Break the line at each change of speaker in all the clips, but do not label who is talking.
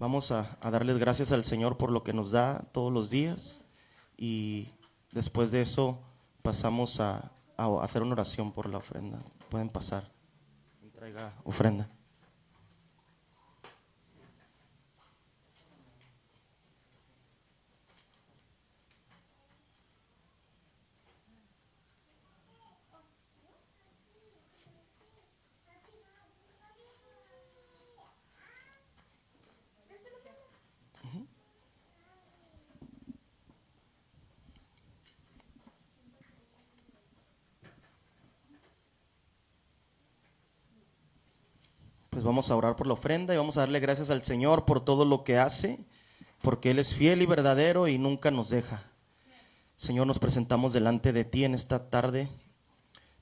Vamos a darles gracias al Señor por lo que nos da todos los días y después de eso pasamos a hacer una oración por la ofrenda. Pueden pasar y traiga ofrenda. Pues vamos a orar por la ofrenda y vamos a darle gracias al Señor por todo lo que hace, porque Él es fiel y verdadero y nunca nos deja. Señor, nos presentamos delante de ti en esta tarde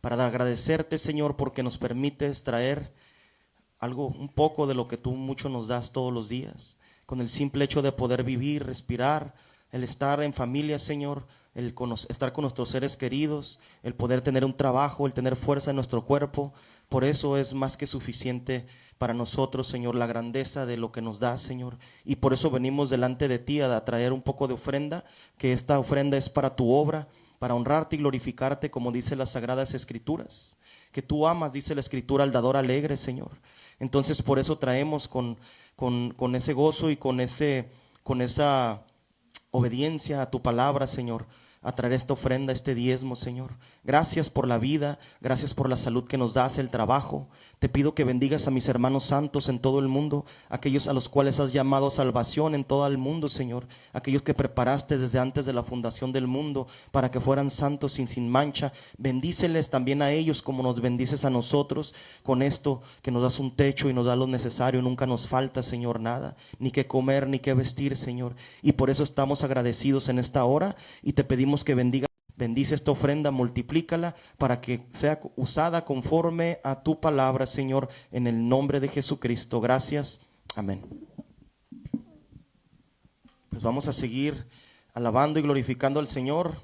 para agradecerte, Señor, porque nos permites traer algo, un poco de lo que tú mucho nos das todos los días, con el simple hecho de poder vivir, respirar, el estar en familia, Señor, el estar con nuestros seres queridos, el poder tener un trabajo, el tener fuerza en nuestro cuerpo. Por eso es más que suficiente para nosotros, Señor, la grandeza de lo que nos das, Señor. Y por eso venimos delante de ti a traer un poco de ofrenda, que esta ofrenda es para tu obra, para honrarte y glorificarte, como dice las Sagradas Escrituras, que tú amas, dice la Escritura, al dador alegre, Señor. Entonces por eso traemos con ese gozo y con esa obediencia a tu palabra, Señor, a traer esta ofrenda, este diezmo, Señor. Gracias por la vida, gracias por la salud que nos das, el trabajo. Te pido que bendigas a mis hermanos santos en todo el mundo, aquellos a los cuales has llamado a salvación en todo el mundo, Señor. Aquellos que preparaste desde antes de la fundación del mundo para que fueran santos y sin mancha. Bendíceles también a ellos como nos bendices a nosotros con esto, que nos das un techo y nos das lo necesario. Nunca nos falta, Señor, nada, ni que comer, ni que vestir, Señor. Y por eso estamos agradecidos en esta hora y te pedimos que bendice esta ofrenda, multiplícala para que sea usada conforme a tu palabra, Señor, en el nombre de Jesucristo. Gracias. Amén. Pues vamos a seguir alabando y glorificando al Señor.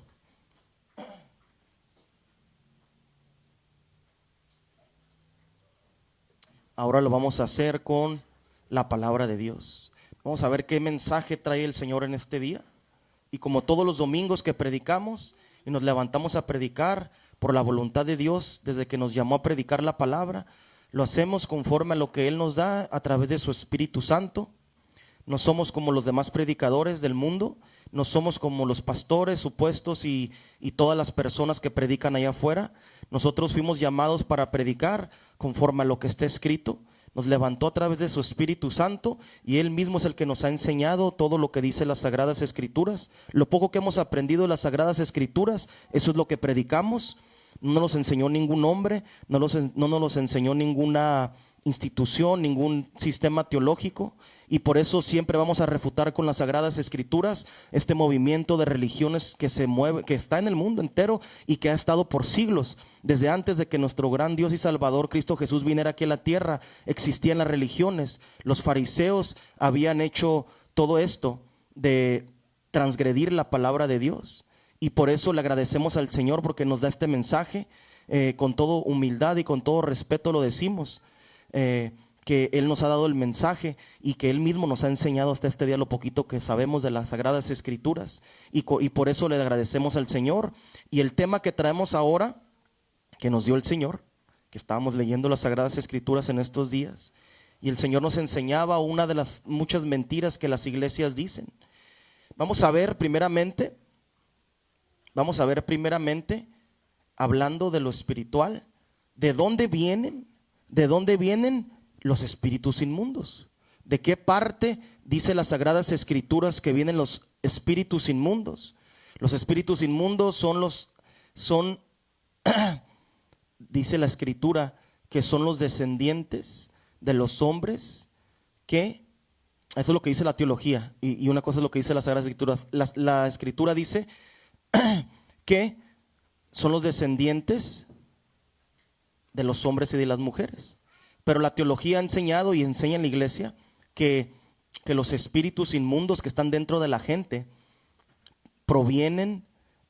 Ahora lo vamos a hacer con la palabra de Dios. Vamos a ver qué mensaje trae el Señor en este día. Y como todos los domingos que predicamos y nos levantamos a predicar por la voluntad de Dios, desde que nos llamó a predicar la palabra, lo hacemos conforme a lo que Él nos da a través de su Espíritu Santo. No somos como los demás predicadores del mundo, no somos como los pastores supuestos y todas las personas que predican allá afuera. Nosotros fuimos llamados para predicar conforme a lo que está escrito. Nos levantó a través de su Espíritu Santo y Él mismo es el que nos ha enseñado todo lo que dice las Sagradas Escrituras. Lo poco que hemos aprendido de las Sagradas Escrituras, eso es lo que predicamos. No nos enseñó ningún hombre, no nos enseñó ninguna institución, ningún sistema teológico, y por eso siempre vamos a refutar con las Sagradas Escrituras este movimiento de religiones que se mueve, que está en el mundo entero y que ha estado por siglos. Desde antes de que nuestro gran Dios y Salvador Cristo Jesús viniera aquí a la tierra, existían las religiones. Los fariseos habían hecho todo esto de transgredir la palabra de Dios, y por eso le agradecemos al Señor porque nos da este mensaje, con toda humildad y con todo respeto lo decimos, que Él nos ha dado el mensaje y que Él mismo nos ha enseñado hasta este día lo poquito que sabemos de las Sagradas Escrituras, y por eso le agradecemos al Señor. Y el tema que traemos ahora, que nos dio el Señor, que estábamos leyendo las Sagradas Escrituras en estos días, y el Señor nos enseñaba una de las muchas mentiras que las iglesias dicen. Vamos a ver primeramente, hablando de lo espiritual, ¿de dónde vienen los espíritus inmundos? ¿De qué parte dice las Sagradas Escrituras que vienen los espíritus inmundos? Los espíritus inmundos dice la Escritura que son los descendientes de los hombres que, eso es lo que dice la teología, y una cosa es lo que dice las Sagradas Escrituras. La Escritura dice que son los descendientes de los hombres y de las mujeres. Pero la teología ha enseñado y enseña en la iglesia que los espíritus inmundos que están dentro de la gente provienen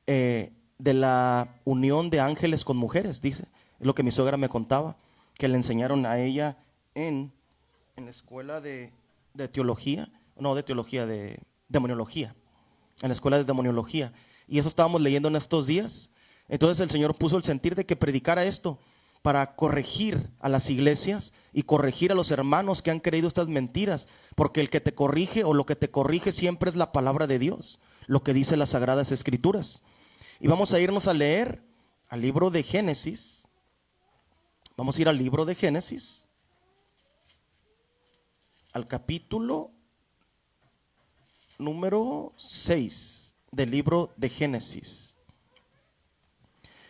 de la unión de ángeles con mujeres, dice. Es lo que mi suegra me contaba, que le enseñaron a ella en la escuela de teología, no de teología, de demoniología, en la escuela de demoniología. Y eso estábamos leyendo en estos días. Entonces el Señor puso el sentir de que predicara esto para corregir a las iglesias y corregir a los hermanos que han creído estas mentiras, porque el que te corrige o lo que te corrige siempre es la palabra de Dios, lo que dice las Sagradas Escrituras. Y vamos a irnos a leer al libro de Génesis. Vamos a ir al libro de Génesis, al capítulo número 6 del libro de Génesis.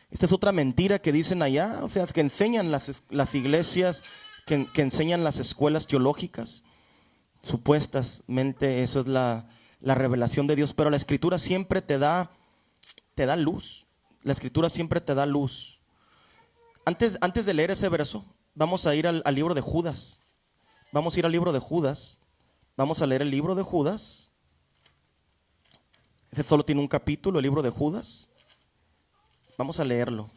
Esta es otra mentira que dicen allá, o sea, que enseñan las iglesias, que enseñan las escuelas teológicas. Supuestamente eso es la revelación de Dios, pero la Escritura siempre te da luz. La Escritura siempre te da luz. Antes de leer ese verso, vamos a ir al libro de Judas. Vamos a ir al libro de Judas. Vamos a leer el libro de Judas. Ese solo tiene un capítulo, el libro de Judas. Vamos a leerlo.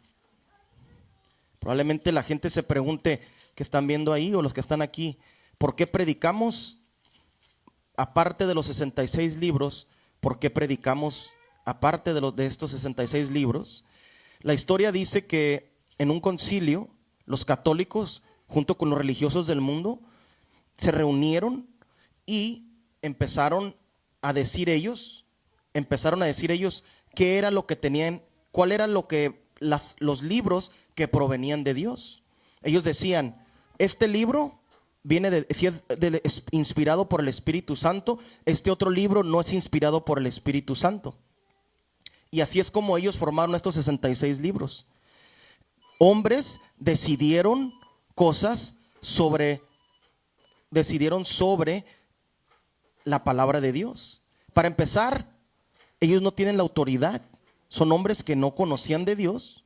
Probablemente la gente se pregunte, que están viendo ahí o los que están aquí, ¿por qué predicamos aparte de los 66 libros? ¿Por qué predicamos aparte de estos 66 libros? La historia dice que en un concilio los católicos junto con los religiosos del mundo se reunieron y empezaron a decir ellos qué era lo que tenían, cuál era lo que los libros que provenían de Dios. Ellos decían, este libro si es inspirado por el Espíritu Santo, este otro libro no es inspirado por el Espíritu Santo. Y así es como ellos formaron estos 66 libros. Hombres decidieron sobre la palabra de Dios. Para empezar, ellos no tienen la autoridad. Son hombres que no conocían de Dios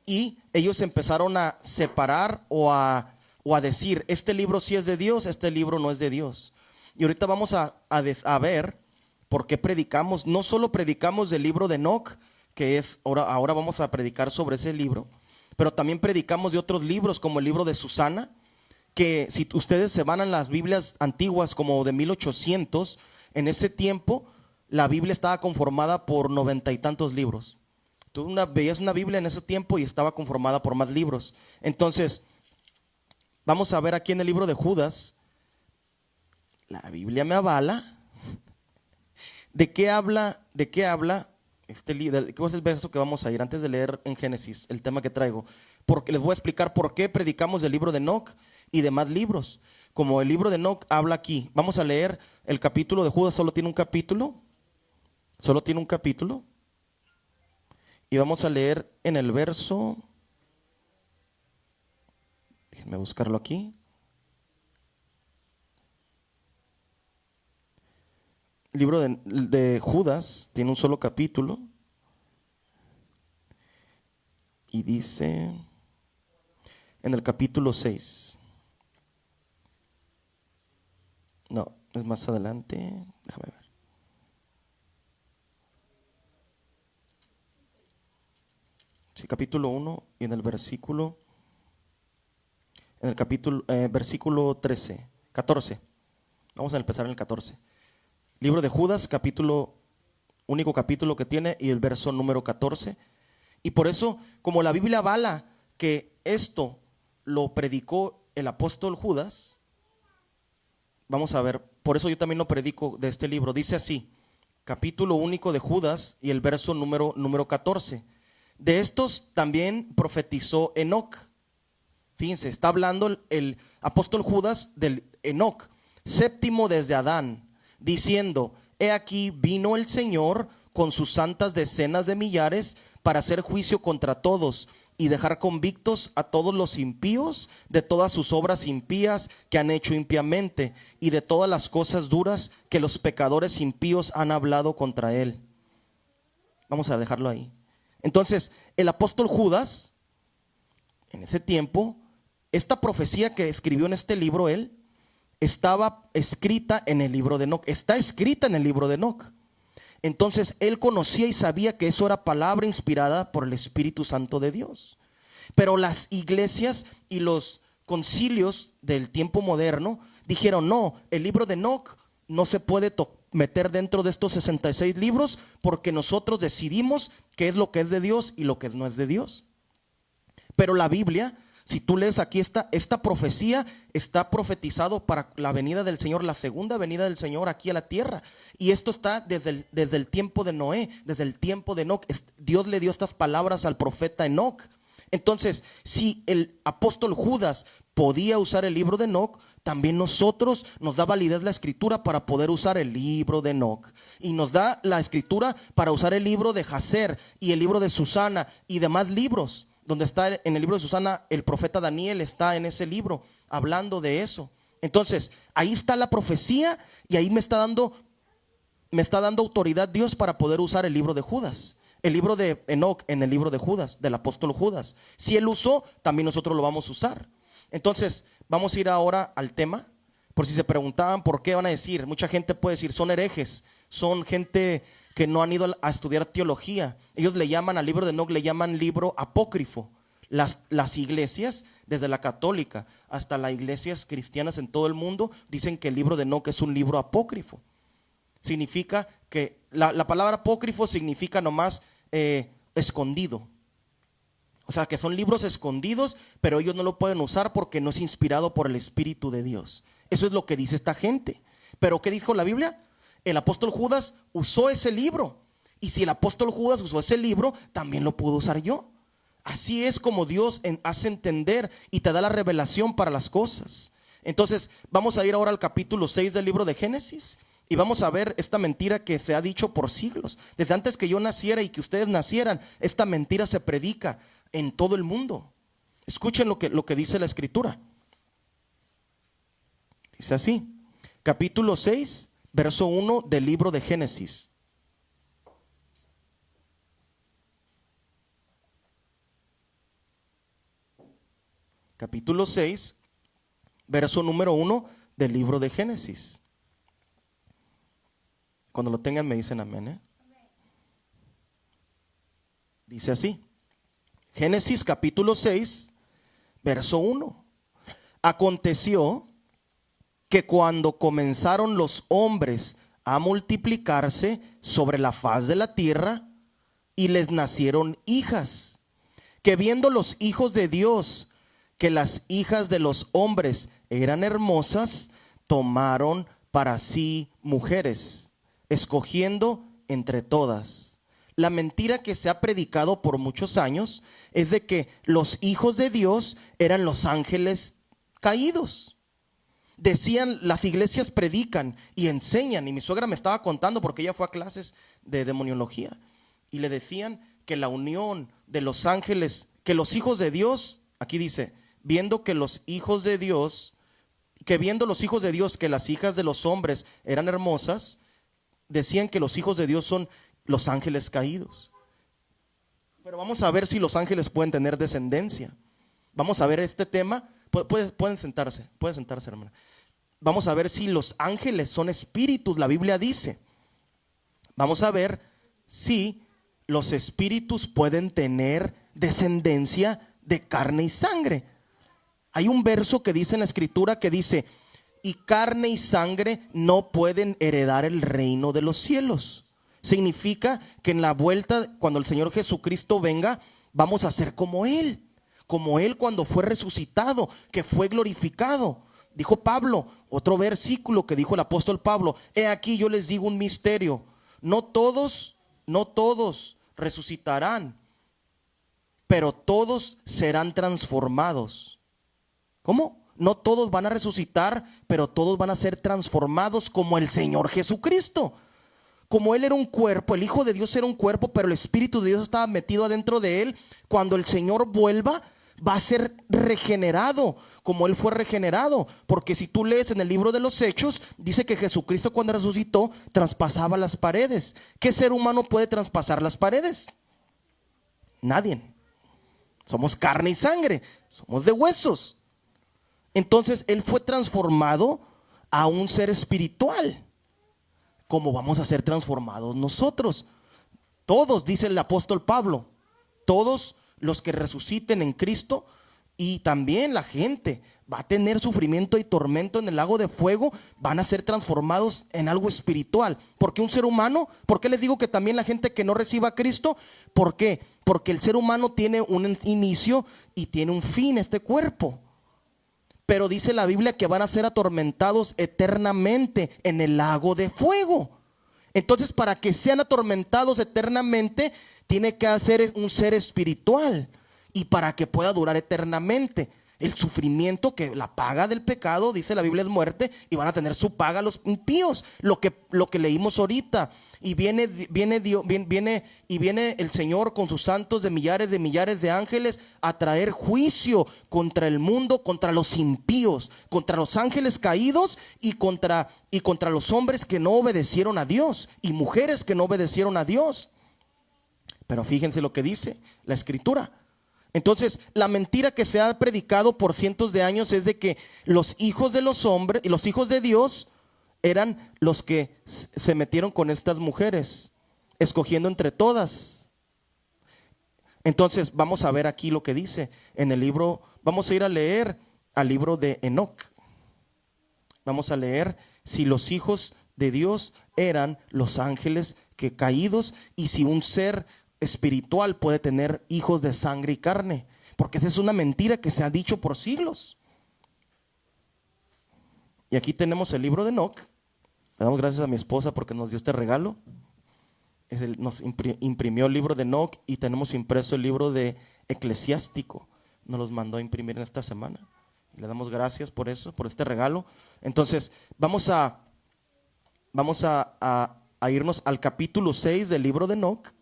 y ellos empezaron a separar o a decir, este libro sí es de Dios, este libro no es de Dios. Y ahorita vamos a ver por qué predicamos. No solo predicamos del libro de Enoc, que es, ahora vamos a predicar sobre ese libro, pero también predicamos de otros libros como el libro de Susana, que si ustedes se van a las Biblias antiguas como de 1800, en ese tiempo la Biblia estaba conformada por 90 y tantos libros. Tú veías una Biblia en ese tiempo y estaba conformada por más libros. Entonces, vamos a ver aquí en el libro de Judas, la Biblia me avala. ¿De qué habla este libro? ¿Cuál es el verso que vamos a ir antes de leer en Génesis el tema que traigo? Porque les voy a explicar por qué predicamos del libro de Enoc y demás libros. Como el libro de Enoc habla aquí, vamos a leer el capítulo de Judas, solo tiene un capítulo. Y vamos a leer en el verso, déjenme buscarlo aquí. El libro de Judas tiene un solo capítulo. Y dice en el capítulo 6. No, es más adelante. Déjame ver. Sí, capítulo 1 y en el versículo, versículo 14. Vamos a empezar en el 14. Libro de Judas, único capítulo que tiene y el verso número 14. Y por eso, como la Biblia avala que esto lo predicó el apóstol Judas, vamos a ver, por eso yo también lo predico de este libro. Dice así, capítulo único de Judas y el verso número 14. De estos también profetizó Enoc. Fíjense, está hablando el apóstol Judas del Enoc, séptimo desde Adán, diciendo, he aquí vino el Señor con sus santas decenas de millares para hacer juicio contra todos y dejar convictos a todos los impíos de todas sus obras impías que han hecho impíamente y de todas las cosas duras que los pecadores impíos han hablado contra él. Vamos a dejarlo ahí. Entonces, el apóstol Judas, en ese tiempo, esta profecía que escribió en este libro él, estaba escrita en el libro de Enoc. Está escrita en el libro de Enoc. Entonces, él conocía y sabía que eso era palabra inspirada por el Espíritu Santo de Dios. Pero las iglesias y los concilios del tiempo moderno dijeron, no, el libro de Enoc no se puede meter dentro de estos 66 libros, porque nosotros decidimos qué es lo que es de Dios y lo que no es de Dios. Pero la Biblia, si tú lees aquí esta profecía, está profetizado para la venida del Señor, la segunda venida del Señor aquí a la tierra. Y esto está desde el tiempo de Noé, desde el tiempo de Enoc. Dios le dio estas palabras al profeta Enoc. Entonces, si el apóstol Judas podía usar el libro de Enoc, también nosotros nos da validez la escritura para poder usar el libro de Enoc. Y nos da la escritura para usar el libro de Jacer y el libro de Susana y demás libros. Donde está en el libro de Susana, el profeta Daniel está en ese libro hablando de eso. Entonces, ahí está la profecía y ahí me está dando autoridad Dios para poder usar el libro de Judas. El libro de Enoc en el libro de Judas, del apóstol Judas. Si él usó, también nosotros lo vamos a usar. Entonces, vamos a ir ahora al tema. Por si se preguntaban por qué, van a decir, mucha gente puede decir, son herejes, son gente que no han ido a estudiar teología. Ellos le llaman al libro de Enoc, le llaman libro apócrifo. Las iglesias, desde la católica hasta las iglesias cristianas en todo el mundo, dicen que el libro de Enoc es un libro apócrifo. Significa que la palabra apócrifo significa nomás escondido. O sea, que son libros escondidos, pero ellos no lo pueden usar porque no es inspirado por el Espíritu de Dios. Eso es lo que dice esta gente. Pero ¿qué dijo la Biblia? El apóstol Judas usó ese libro. Y si el apóstol Judas usó ese libro, también lo puedo usar yo. Así es como Dios hace entender y te da la revelación para las cosas. Entonces, vamos a ir ahora al capítulo 6 del libro de Génesis. Y vamos a ver esta mentira que se ha dicho por siglos. Desde antes que yo naciera y que ustedes nacieran, esta mentira se predica en todo el mundo. Escuchen lo que dice la escritura. Dice así, capítulo 6, verso 1 del libro de Génesis. Capítulo 6, verso número 1 del libro de Génesis. Cuando lo tengan me dicen amén, Dice así, Génesis capítulo 6, verso 1. Aconteció que cuando comenzaron los hombres a multiplicarse sobre la faz de la tierra, y les nacieron hijas, que viendo los hijos de Dios que las hijas de los hombres eran hermosas, tomaron para sí mujeres, escogiendo entre todas. La mentira que se ha predicado por muchos años es de que los hijos de Dios eran los ángeles caídos. Decían, las iglesias predican y enseñan, y mi suegra me estaba contando porque ella fue a clases de demoniología, y le decían que la unión de los ángeles, que los hijos de Dios, aquí dice, viendo los hijos de Dios que las hijas de los hombres eran hermosas, decían que los hijos de Dios son los ángeles caídos. Pero vamos a ver si los ángeles pueden tener descendencia. Vamos a ver este tema. Pueden sentarse, hermana. Vamos a ver si los ángeles son espíritus, la Biblia dice. Vamos a ver si los espíritus pueden tener descendencia de carne y sangre. Hay un verso que dice en la escritura que dice, y carne y sangre no pueden heredar el reino de los cielos. Significa que en la vuelta, cuando el Señor Jesucristo venga, vamos a ser como Él cuando fue resucitado, que fue glorificado. Dijo Pablo, otro versículo que dijo el apóstol Pablo, he aquí yo les digo un misterio, no todos resucitarán, pero todos serán transformados. ¿Cómo? No todos van a resucitar, pero todos van a ser transformados como el Señor Jesucristo. Como Él era un cuerpo, el Hijo de Dios era un cuerpo, pero el Espíritu de Dios estaba metido adentro de Él. Cuando el Señor vuelva, va a ser regenerado como Él fue regenerado. Porque si tú lees en el libro de los Hechos, dice que Jesucristo cuando resucitó traspasaba las paredes. ¿Qué ser humano puede traspasar las paredes? Nadie. Somos carne y sangre, somos de huesos. Entonces Él fue transformado a un ser espiritual. ¿Cómo vamos a ser transformados nosotros? Todos, dice el apóstol Pablo, todos los que resuciten en Cristo, y también la gente va a tener sufrimiento y tormento en el lago de fuego, van a ser transformados en algo espiritual. Porque un ser humano, ¿por qué les digo que también la gente que no reciba a Cristo? ¿Por qué? Porque el ser humano tiene un inicio y tiene un fin, este cuerpo. Pero dice la Biblia que van a ser atormentados eternamente en el lago de fuego. Entonces, para que sean atormentados eternamente, tiene que ser un ser espiritual. Y para que pueda durar eternamente. El sufrimiento, que la paga del pecado, dice la Biblia, es muerte, y van a tener su paga los impíos. Lo que leímos ahorita. Y viene el Señor con sus santos de millares de ángeles a traer juicio contra el mundo, contra los impíos, contra los ángeles caídos y contra los hombres que no obedecieron a Dios y mujeres que no obedecieron a Dios. Pero fíjense lo que dice la Escritura. Entonces, la mentira que se ha predicado por cientos de años es de que los hijos de los hombres y los hijos de Dios eran los que se metieron con estas mujeres, escogiendo entre todas. Entonces, vamos a ver aquí lo que dice en el libro. Vamos a ir a leer al libro de Enoc. Vamos a leer si los hijos de Dios eran los ángeles que caídos y si un ser espiritual puede tener hijos de sangre y carne, porque esa es una mentira que se ha dicho por siglos. Y aquí tenemos el libro de Enoc. Le damos gracias a mi esposa porque nos dio este regalo. Nos imprimió el libro de Enoc y tenemos impreso el libro de Eclesiástico. Nos los mandó a imprimir en esta semana. Y le damos gracias por eso, por este regalo. Entonces, vamos a irnos al capítulo 6 del libro de Enoc.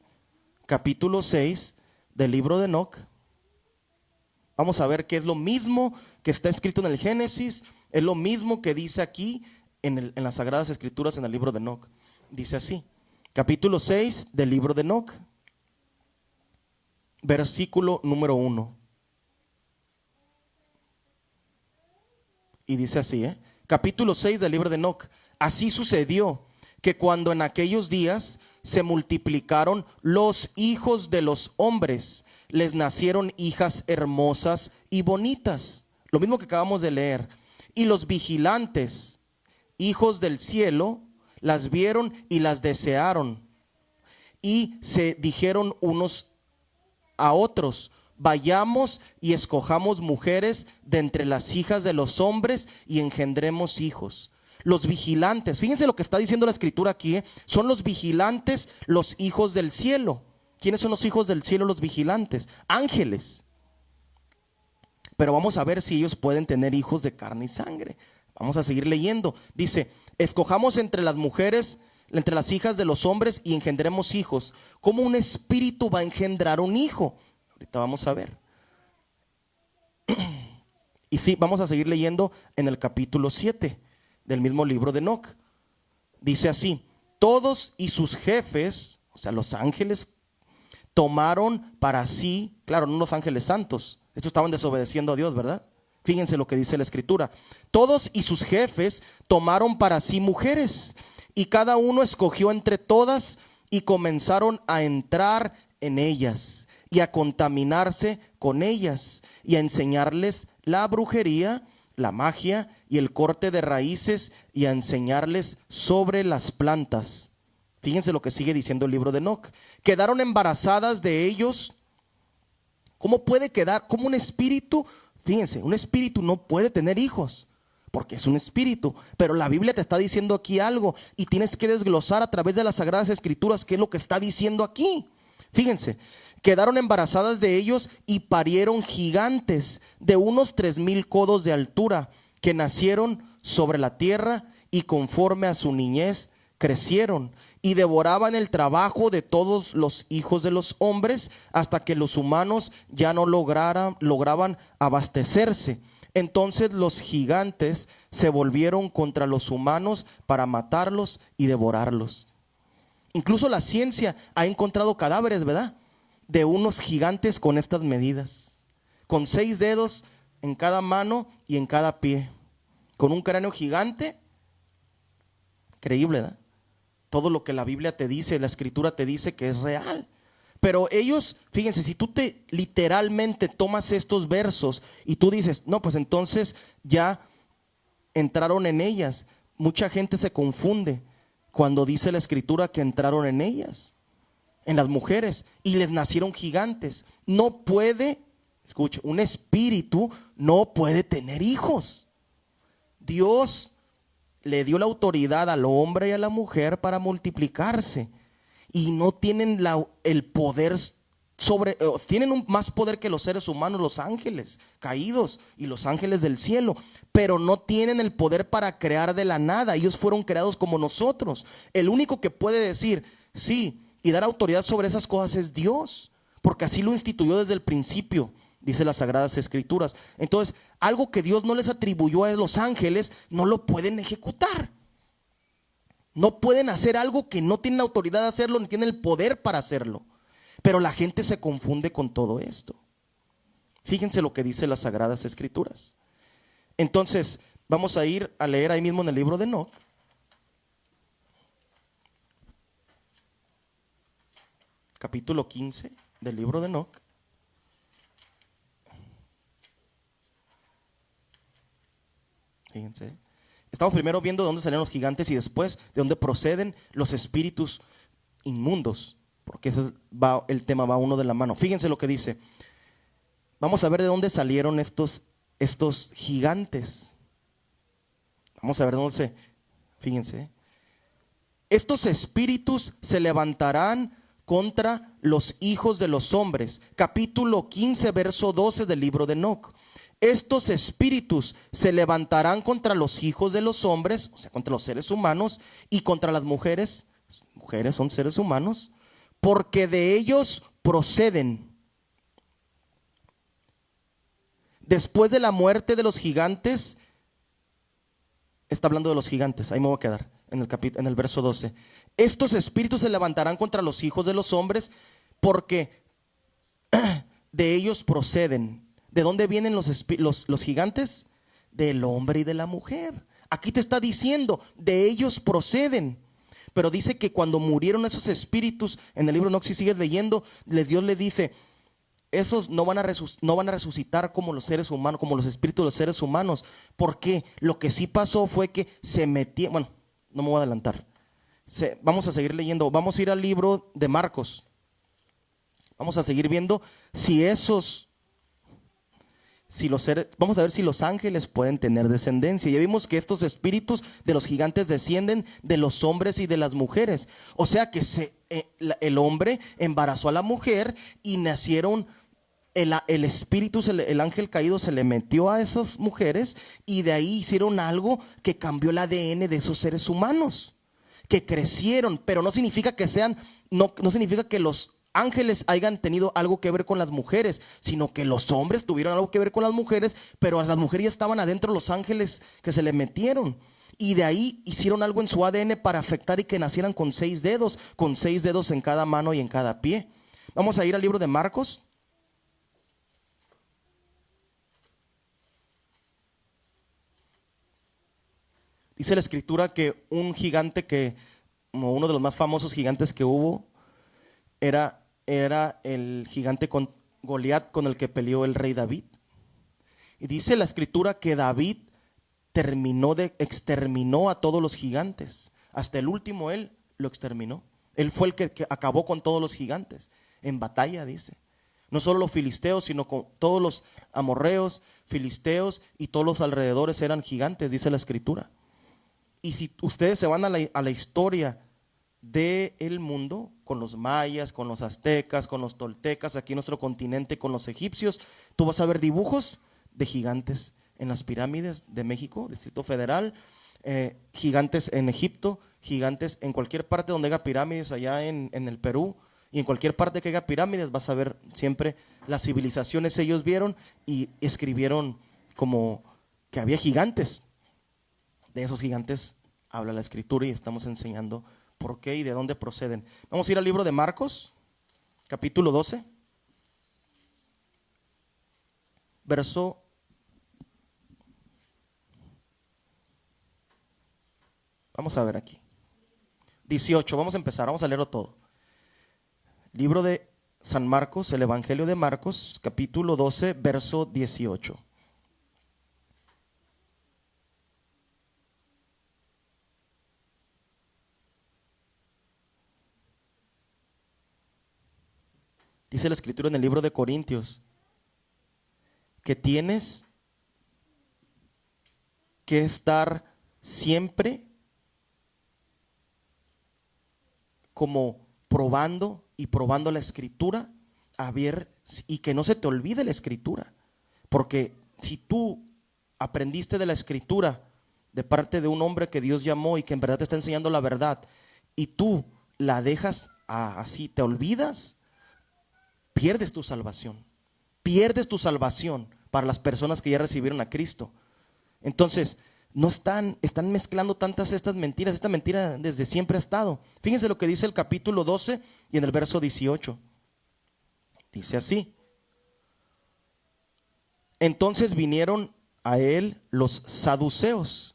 Capítulo 6 del libro de Enoc. Vamos a ver que es lo mismo que está escrito en el Génesis, es lo mismo que dice aquí en las Sagradas Escrituras en el libro de Enoc. Dice así, capítulo 6 del libro de Enoc, versículo número 1. Y dice así, capítulo 6 del libro de Enoc. Así sucedió que cuando en aquellos días se multiplicaron los hijos de los hombres, les nacieron hijas hermosas y bonitas. Lo mismo que acabamos de leer. Y los vigilantes, hijos del cielo, las vieron y las desearon. Y se dijeron unos a otros: vayamos y escojamos mujeres de entre las hijas de los hombres y engendremos hijos. Los vigilantes, fíjense lo que está diciendo la Escritura aquí, son los vigilantes, los hijos del cielo. ¿Quiénes son los hijos del cielo, los vigilantes? Ángeles. Pero vamos a ver si ellos pueden tener hijos de carne y sangre. Vamos a seguir leyendo. Dice, escojamos entre las mujeres, entre las hijas de los hombres y engendremos hijos. ¿Cómo un espíritu va a engendrar un hijo? Ahorita vamos a ver. Y sí, vamos a seguir leyendo en el capítulo 7 del mismo libro de Enoc. Dice así: todos y sus jefes, o sea los ángeles, tomaron para sí, claro, no los ángeles santos, estos estaban desobedeciendo a Dios, ¿verdad? Fíjense lo que dice la Escritura. Todos y sus jefes tomaron para sí mujeres, y cada uno escogió entre todas, y comenzaron a entrar en ellas, y a contaminarse con ellas, y a enseñarles la brujería, la magia y el corte de raíces, y a enseñarles sobre las plantas. Fíjense lo que sigue diciendo el libro de Enoc. Quedaron embarazadas de ellos. ¿Cómo puede quedar? ¿Cómo un espíritu? Fíjense, un espíritu no puede tener hijos, porque es un espíritu. Pero la Biblia te está diciendo aquí algo, y tienes que desglosar a través de las Sagradas Escrituras qué es lo que está diciendo aquí. Fíjense, quedaron embarazadas de ellos y parieron gigantes de unos 3,000 codos de altura, que nacieron sobre la tierra, y conforme a su niñez crecieron y devoraban el trabajo de todos los hijos de los hombres, hasta que los humanos ya no lograban abastecerse. Entonces los gigantes se volvieron contra los humanos para matarlos y devorarlos. Incluso la ciencia ha encontrado cadáveres, ¿verdad?, de unos gigantes con estas medidas, con 6 dedos en cada mano y en cada pie, con un cráneo gigante. Increíble, ¿verdad? Todo lo que la Biblia te dice, la Escritura te dice que es real. Pero ellos, fíjense, si tú te literalmente tomas estos versos y tú dices, no, pues entonces ya entraron en ellas. Mucha gente se confunde cuando dice la escritura que entraron en ellas, en las mujeres, y les nacieron gigantes. No puede, escuche, un espíritu no puede tener hijos. Dios le dio la autoridad al hombre y a la mujer para multiplicarse, y no tienen el poder sobre, tienen más poder que los seres humanos, los ángeles caídos y los ángeles del cielo, pero no tienen el poder para crear de la nada. Ellos fueron creados como nosotros. El único que puede decir sí y dar autoridad sobre esas cosas es Dios, porque así lo instituyó desde el principio, dice las Sagradas Escrituras. Entonces, algo que Dios no les atribuyó a los ángeles, no lo pueden ejecutar. No pueden hacer algo que no tienen la autoridad de hacerlo, ni tienen el poder para hacerlo. Pero la gente se confunde con todo esto. Fíjense lo que dice las Sagradas Escrituras. Entonces, vamos a ir a leer ahí mismo en el libro de Enoc. Capítulo 15 del libro de Enoc. Fíjense. Estamos primero viendo de dónde salen los gigantes y después de dónde proceden los espíritus inmundos, porque el tema va uno de la mano. Fíjense lo que dice. Vamos a ver de dónde salieron estos gigantes. Vamos a ver dónde fíjense. Estos espíritus se levantarán contra los hijos de los hombres. Capítulo 15, verso 12 del libro de Enoc. Estos espíritus se levantarán contra los hijos de los hombres, o sea, contra los seres humanos, y contra las mujeres. Mujeres son seres humanos, porque de ellos proceden. Después de la muerte de los gigantes, está hablando de los gigantes, ahí me voy a quedar, en el verso 12. Estos espíritus se levantarán contra los hijos de los hombres, porque de ellos proceden. ¿De dónde vienen los gigantes? Del hombre y de la mujer. Aquí te está diciendo, de ellos proceden. Pero dice que cuando murieron esos espíritus, en el libro Enoc, si sigues leyendo, Dios le dice, esos no van a resucitar como los seres humanos, como los espíritus de los seres humanos. Porque lo que sí pasó fue que se metieron, bueno, no me voy a adelantar. Vamos a seguir leyendo, vamos a ir al libro de Marcos. Vamos a seguir viendo vamos a ver si los ángeles pueden tener descendencia. Ya vimos que estos espíritus de los gigantes descienden de los hombres y de las mujeres. O sea que el hombre embarazó a la mujer y nacieron, el espíritu, el ángel caído se le metió a esas mujeres y de ahí hicieron algo que cambió el ADN de esos seres humanos, que crecieron, pero no significa que no significa que los ángeles hayan tenido algo que ver con las mujeres, sino que los hombres tuvieron algo que ver con las mujeres, pero a las mujeres ya estaban adentro los ángeles que se le metieron. Y de ahí hicieron algo en su ADN para afectar y que nacieran con 6 dedos en cada mano y en cada pie. Vamos a ir al libro de Marcos. Dice la escritura que un gigante como uno de los más famosos gigantes que hubo, era el gigante con Goliat, con el que peleó el rey David. Y dice la escritura que David exterminó a todos los gigantes. Hasta el último él lo exterminó. Él fue el que acabó con todos los gigantes en batalla, dice. No solo los filisteos, sino con todos los amorreos, filisteos y todos los alrededores eran gigantes, dice la escritura. Y si ustedes se van a la historia del mundo, con los mayas, con los aztecas, con los toltecas, aquí en nuestro continente, con los egipcios, tú vas a ver dibujos de gigantes en las pirámides de México, Distrito Federal, gigantes en Egipto, gigantes en cualquier parte donde haya pirámides, allá en el Perú, y en cualquier parte que haya pirámides vas a ver siempre las civilizaciones. Ellos vieron y escribieron como que había gigantes. De esos gigantes habla la escritura y estamos enseñando por qué y de dónde proceden. Vamos a ir al libro de Marcos, capítulo 12, verso 18. Vamos a empezar, vamos a leerlo todo. Libro de San Marcos, el Evangelio de Marcos, capítulo 12, verso 18. Dice la Escritura en el libro de Corintios que tienes que estar siempre como probando y probando la Escritura, a ver, y que no se te olvide la Escritura, porque si tú aprendiste de la Escritura de parte de un hombre que Dios llamó y que en verdad te está enseñando la verdad, y tú la dejas así, te olvidas, pierdes tu salvación. Pierdes tu salvación para las personas que ya recibieron a Cristo. Entonces, no están mezclando tantas estas mentiras. Esta mentira desde siempre ha estado. Fíjense lo que dice el capítulo 12 y en el verso 18. Dice así: entonces vinieron a él los saduceos,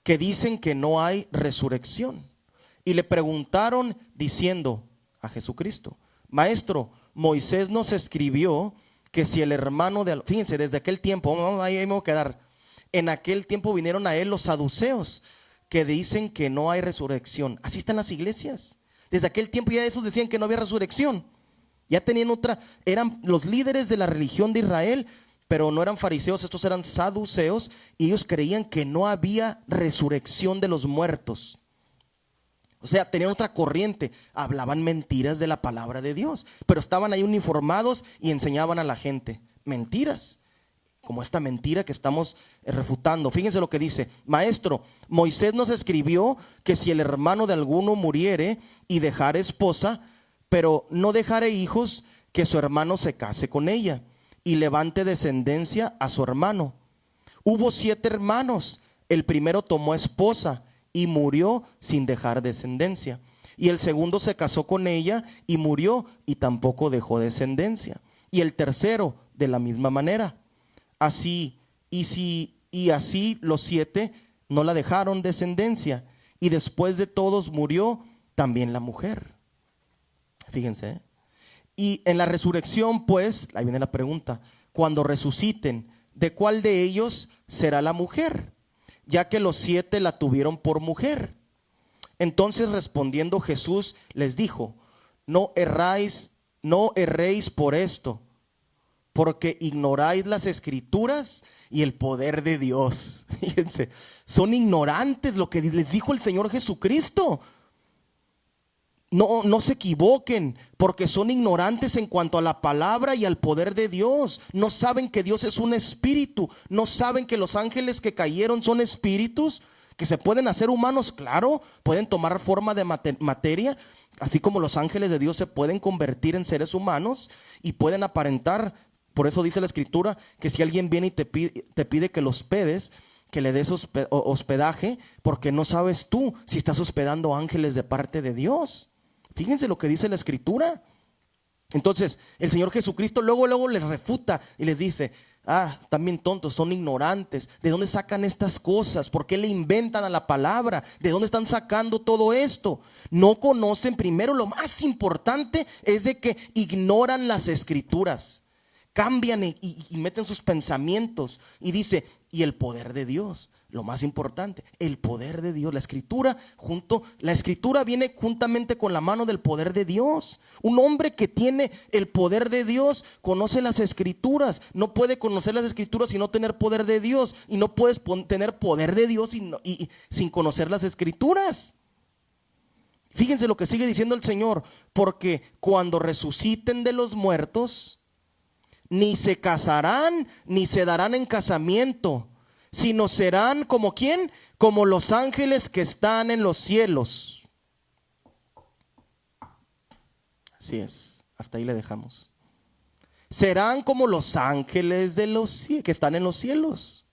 que dicen que no hay resurrección, y le preguntaron diciendo a Jesucristo: Maestro, Moisés nos escribió que si el hermano de... Fíjense, desde aquel tiempo, ahí me voy a quedar. En aquel tiempo vinieron a él los saduceos, que dicen que no hay resurrección. Así están las iglesias. Desde aquel tiempo ya esos decían que no había resurrección. Ya tenían otra, eran los líderes de la religión de Israel, pero no eran fariseos, estos eran saduceos, y ellos creían que no había resurrección de los muertos. O sea, tenían otra corriente, hablaban mentiras de la palabra de Dios, pero estaban ahí uniformados y enseñaban a la gente mentiras, como esta mentira que estamos refutando. Fíjense lo que dice: Maestro, Moisés nos escribió que si el hermano de alguno muriere y dejare esposa, pero no dejare hijos, que su hermano se case con ella y levante descendencia a su hermano. Hubo 7 hermanos, el primero tomó esposa y murió sin dejar descendencia, y el segundo se casó con ella y murió y tampoco dejó descendencia, y el tercero de la misma manera. Así así los 7 no la dejaron descendencia, y después de todos murió también la mujer. Fíjense, ¿eh? Y en la resurrección, pues, ahí viene la pregunta: cuando resuciten, ¿de cuál de ellos será la mujer? Ya que los 7 la tuvieron por mujer. Entonces respondiendo Jesús les dijo: no erréis por esto, porque ignoráis las Escrituras y el poder de Dios. Fíjense, son ignorantes lo que les dijo el Señor Jesucristo. No se equivoquen, porque son ignorantes en cuanto a la palabra y al poder de Dios. No saben que Dios es un espíritu. No saben que los ángeles que cayeron son espíritus, que se pueden hacer humanos, claro, pueden tomar forma de materia, así como los ángeles de Dios se pueden convertir en seres humanos y pueden aparentar. Por eso dice la Escritura que si alguien viene y te pide que lo hospedes, que le des hospedaje, porque no sabes tú si estás hospedando ángeles de parte de Dios. Fíjense lo que dice la Escritura. Entonces el Señor Jesucristo luego les refuta y les dice: están bien tontos, son ignorantes. ¿De dónde sacan estas cosas? ¿Por qué le inventan a la palabra? ¿De dónde están sacando todo esto? No conocen, primero, lo más importante es de que ignoran las Escrituras. Cambian y meten sus pensamientos. Y dice: y el poder de Dios. Lo más importante, el poder de Dios. La escritura viene juntamente con la mano del poder de Dios. Un hombre que tiene el poder de Dios conoce las Escrituras. No puede conocer las Escrituras y no tener poder de Dios. Y no puedes tener poder de Dios y sin conocer las Escrituras. Fíjense lo que sigue diciendo el Señor: porque cuando resuciten de los muertos, ni se casarán ni se darán en casamiento, sino serán como ¿quién? Como los ángeles que están en los cielos. Así es, hasta ahí le dejamos. Serán como los ángeles que están en los cielos,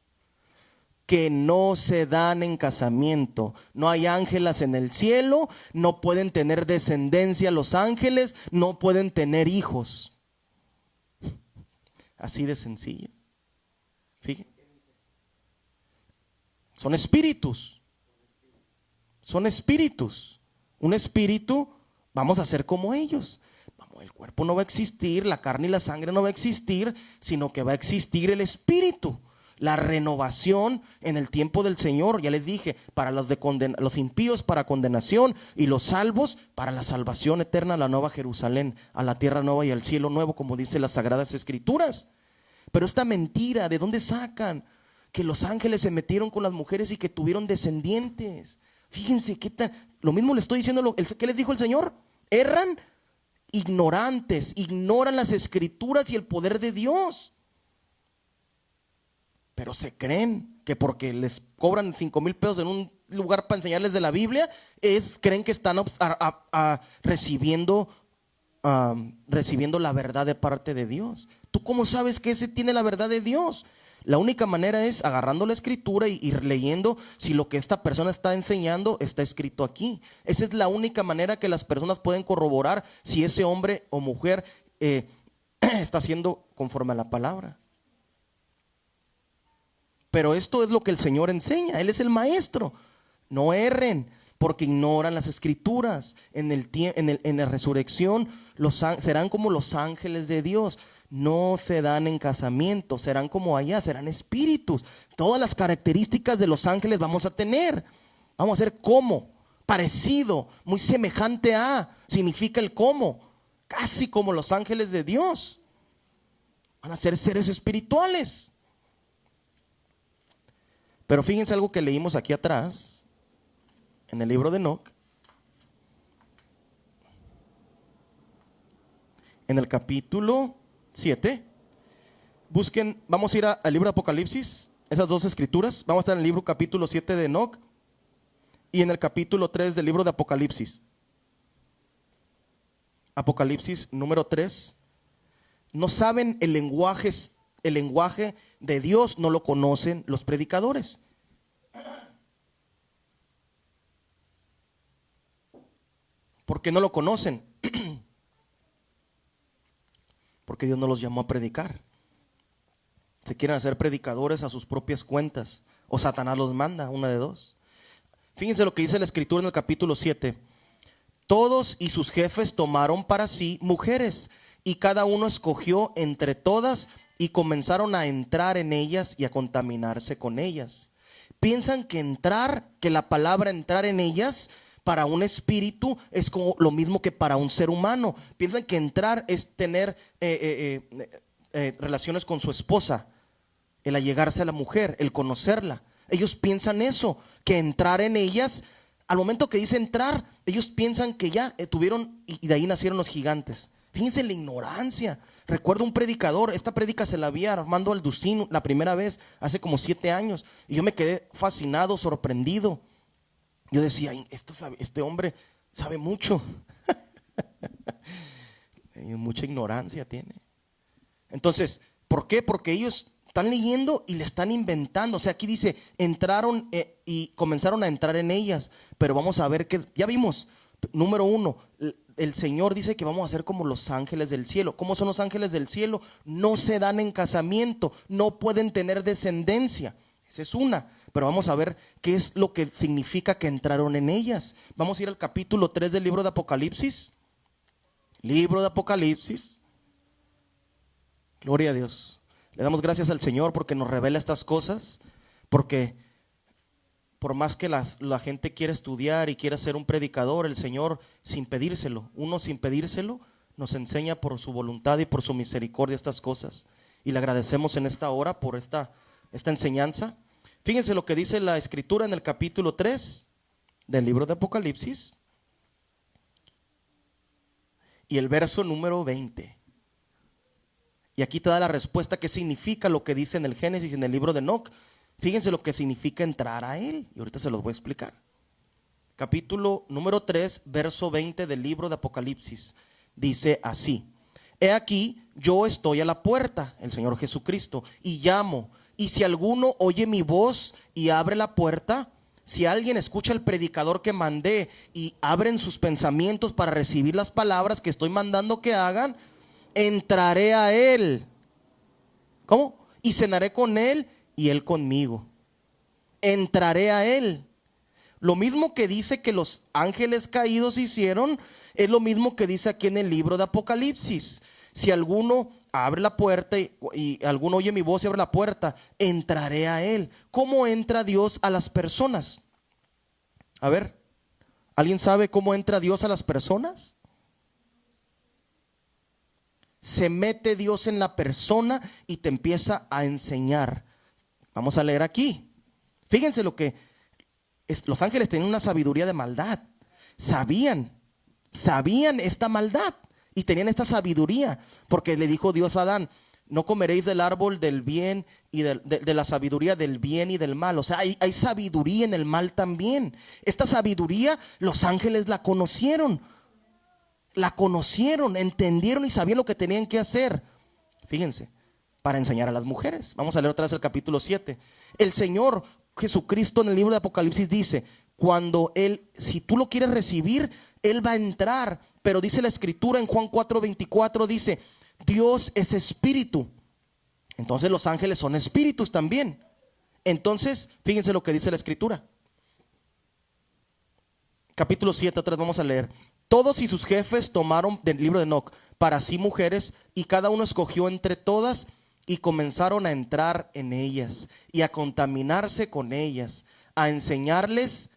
que no se dan en casamiento. No hay ángelas en el cielo, no pueden tener descendencia los ángeles, no pueden tener hijos. Así de sencillo. Fíjense. Son espíritus. Son espíritus. Un espíritu, vamos a ser como ellos. el cuerpo no va a existir, la carne y la sangre no va a existir, sino que va a existir el espíritu. La renovación en el tiempo del Señor, ya les dije, para los impíos para condenación y los salvos para la salvación eterna, a la nueva Jerusalén, a la tierra nueva y al cielo nuevo, como dice las Sagradas Escrituras. Pero esta mentira, ¿de dónde sacan? Que los ángeles se metieron con las mujeres y que tuvieron descendientes. Fíjense, lo mismo le estoy diciendo, ¿qué les dijo el Señor? Erran ignorantes, ignoran las Escrituras y el poder de Dios. Pero se creen que porque les cobran 5,000 pesos en un lugar para enseñarles de la Biblia, creen que están recibiendo la verdad de parte de Dios. ¿Tú cómo sabes que ese tiene la verdad de Dios? La única manera es agarrando la escritura y leyendo si lo que esta persona está enseñando está escrito aquí. Esa es la única manera que las personas pueden corroborar si ese hombre o mujer está haciendo conforme a la palabra. Pero esto es lo que el Señor enseña. Él es el maestro. No erren porque ignoran las escrituras. En la resurrección serán como los ángeles de Dios. No se dan en casamiento, serán como allá, serán espíritus. Todas las características de los ángeles vamos a tener. Vamos a ser como, parecido, muy semejante a, significa el como, casi como los ángeles de Dios. Van a ser seres espirituales. Pero fíjense algo que leímos aquí atrás, en el libro de Enoc, en el capítulo 7. Busquen, vamos a ir al libro de Apocalipsis, esas dos escrituras. Vamos a estar en el libro capítulo 7 de Enoc y en el capítulo 3 del libro de Apocalipsis. Apocalipsis número 3. No saben el lenguaje de Dios, no lo conocen los predicadores. ¿Por qué no lo conocen? Porque Dios no los llamó a predicar. Se quieren hacer predicadores a sus propias cuentas, o Satanás los manda, una de dos. Fíjense lo que dice la escritura en el capítulo 7. Todos y sus jefes tomaron para sí mujeres, y cada uno escogió entre todas, y comenzaron a entrar en ellas y a contaminarse con ellas. Piensan que la palabra entrar en ellas para un espíritu es como lo mismo que para un ser humano. Piensan que entrar es tener relaciones con su esposa, el allegarse a la mujer, el conocerla. Ellos piensan eso, que entrar en ellas, al momento que dice entrar, ellos piensan que ya tuvieron y de ahí nacieron los gigantes. Fíjense la ignorancia. Recuerdo un predicador, esta prédica se la había Armando Alducín la primera vez hace como 7 años, y yo me quedé fascinado, sorprendido. Yo decía, este hombre sabe mucho. Mucha ignorancia tiene. Entonces, ¿por qué? Porque ellos están leyendo y le están inventando. O sea, aquí dice, entraron y comenzaron a entrar en ellas. Pero vamos a ver que, ya vimos, número 1, el Señor dice que vamos a ser como los ángeles del cielo. ¿Cómo son los ángeles del cielo? No se dan en casamiento, no pueden tener descendencia. Esa es una. Pero vamos a ver qué es lo que significa que entraron en ellas. Vamos a ir al capítulo 3 del libro de Apocalipsis. Libro de Apocalipsis. Gloria a Dios. Le damos gracias al Señor porque nos revela estas cosas. Porque por más que la gente quiera estudiar y quiera ser un predicador, el Señor sin pedírselo, nos enseña por su voluntad y por su misericordia estas cosas. Y le agradecemos en esta hora por esta enseñanza. Fíjense lo que dice la escritura en el capítulo 3 del libro de Apocalipsis y el verso número 20. Y aquí te da la respuesta qué significa lo que dice en el Génesis y en el libro de Enoc. Fíjense lo que significa entrar a él, y ahorita se los voy a explicar. Capítulo número 3, verso 20 del libro de Apocalipsis. Dice así: He aquí, yo estoy a la puerta, el Señor Jesucristo, y llamo. Y si alguno oye mi voz y abre la puerta, si alguien escucha al predicador que mandé y abren sus pensamientos para recibir las palabras que estoy mandando que hagan, entraré a él. ¿Cómo? Y cenaré con él y él conmigo. Entraré a él. Lo mismo que dice que los ángeles caídos hicieron, es lo mismo que dice aquí en el libro de Apocalipsis. Si alguno abre la puerta y alguno oye mi voz y abre la puerta, entraré a él. ¿Cómo entra Dios a las personas? A ver, ¿alguien sabe cómo entra Dios a las personas? Se mete Dios en la persona y te empieza a enseñar. Vamos a leer aquí. Fíjense lo que los ángeles tenían una sabiduría de maldad. Sabían esta maldad y tenían esta sabiduría, porque le dijo Dios a Adán: no comeréis del árbol del bien y de la sabiduría del bien y del mal. O sea, hay sabiduría en el mal también. Esta sabiduría los ángeles la conocieron, entendieron y sabían lo que tenían que hacer. Fíjense, para enseñar a las mujeres. Vamos a leer otra vez el capítulo 7. El Señor Jesucristo en el libro de Apocalipsis dice: cuando Él, si tú lo quieres recibir, Él va a entrar. Pero dice la escritura en Juan 4:24, dice: Dios es espíritu. Entonces los ángeles son espíritus también. Entonces, fíjense lo que dice la escritura. Capítulo 7, otra vez vamos a leer. Todos y sus jefes tomaron del libro de Enoc para sí mujeres, y cada uno escogió entre todas, y comenzaron a entrar en ellas y a contaminarse con ellas, a enseñarles,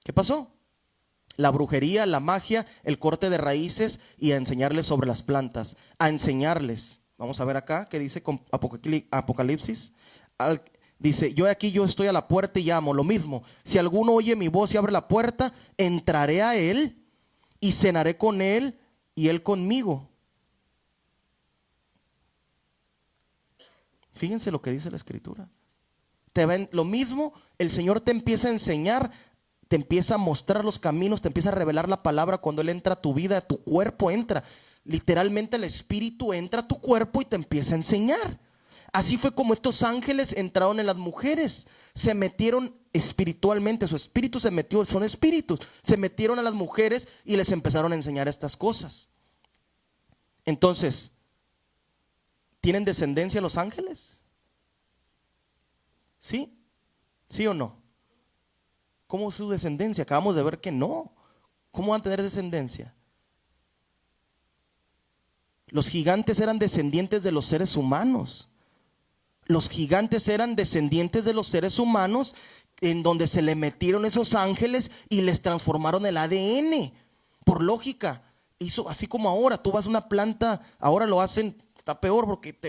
¿qué pasó? La brujería, la magia, el corte de raíces, y a enseñarles sobre las plantas, a enseñarles. Vamos a ver acá qué dice con Apocalipsis. Dice: yo estoy a la puerta y llamo. Lo mismo, si alguno oye mi voz y abre la puerta, entraré a él y cenaré con él y él conmigo. Fíjense lo que dice la escritura. Lo mismo, el Señor te empieza a enseñar, te empieza a mostrar los caminos, te empieza a revelar la palabra. Cuando Él entra a tu vida, a tu cuerpo entra. Literalmente el Espíritu entra a tu cuerpo y te empieza a enseñar. Así fue como estos ángeles entraron en las mujeres. Se metieron espiritualmente, su espíritu se metió, son espíritus. Se metieron a las mujeres y les empezaron a enseñar estas cosas. Entonces, ¿tienen descendencia los ángeles? ¿Sí? ¿Sí o no? ¿Cómo es su descendencia? Acabamos de ver que no. ¿Cómo van a tener descendencia? Los gigantes eran descendientes de los seres humanos. Los gigantes eran descendientes de los seres humanos, en donde se le metieron esos ángeles y les transformaron el ADN. Por lógica, así como ahora tú vas a una planta, ahora lo hacen, está peor porque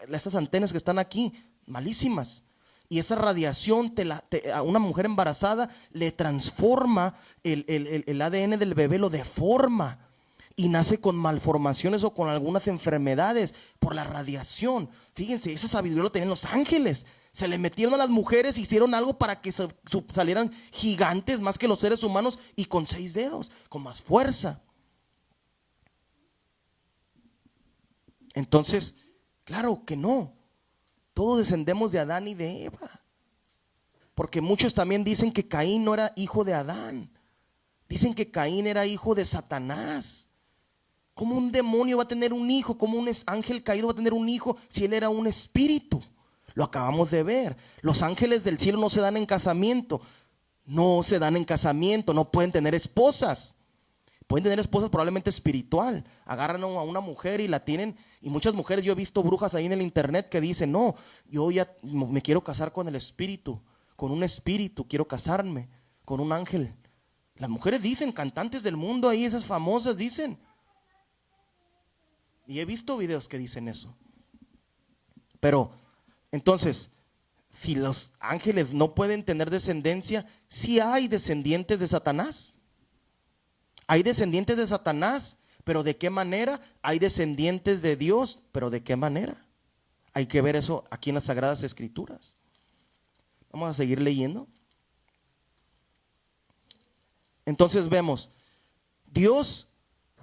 estas antenas que están aquí, malísimas. Y esa radiación a una mujer embarazada le transforma el ADN del bebé, lo deforma. Y nace con malformaciones o con algunas enfermedades por la radiación. Fíjense, esa sabiduría lo tenían los ángeles. Se le metieron a las mujeres, hicieron algo para que salieran gigantes más que los seres humanos, y con 6 dedos, con más fuerza. Entonces, claro que no. Todos descendemos de Adán y de Eva. Porque muchos también dicen que Caín no era hijo de Adán. Dicen que Caín era hijo de Satanás. ¿Cómo un demonio va a tener un hijo? ¿Cómo un ángel caído va a tener un hijo si él era un espíritu? Lo acabamos de ver. Los ángeles del cielo no se dan en casamiento. No se dan en casamiento. No pueden tener esposas. Pueden tener esposas probablemente espiritual. Agarran a una mujer y la tienen. Y muchas mujeres, yo he visto brujas ahí en el internet que dicen: no, yo ya me quiero casar con el espíritu. Con un espíritu quiero casarme. Con un ángel. Las mujeres dicen, cantantes del mundo ahí, esas famosas dicen. Y he visto videos que dicen eso. Pero, entonces, si los ángeles no pueden tener descendencia, sí hay descendientes de Satanás. Hay descendientes de Satanás, pero ¿de qué manera? Hay descendientes de Dios, pero ¿de qué manera? Hay que ver eso aquí en las Sagradas Escrituras. Vamos a seguir leyendo. Entonces vemos, Dios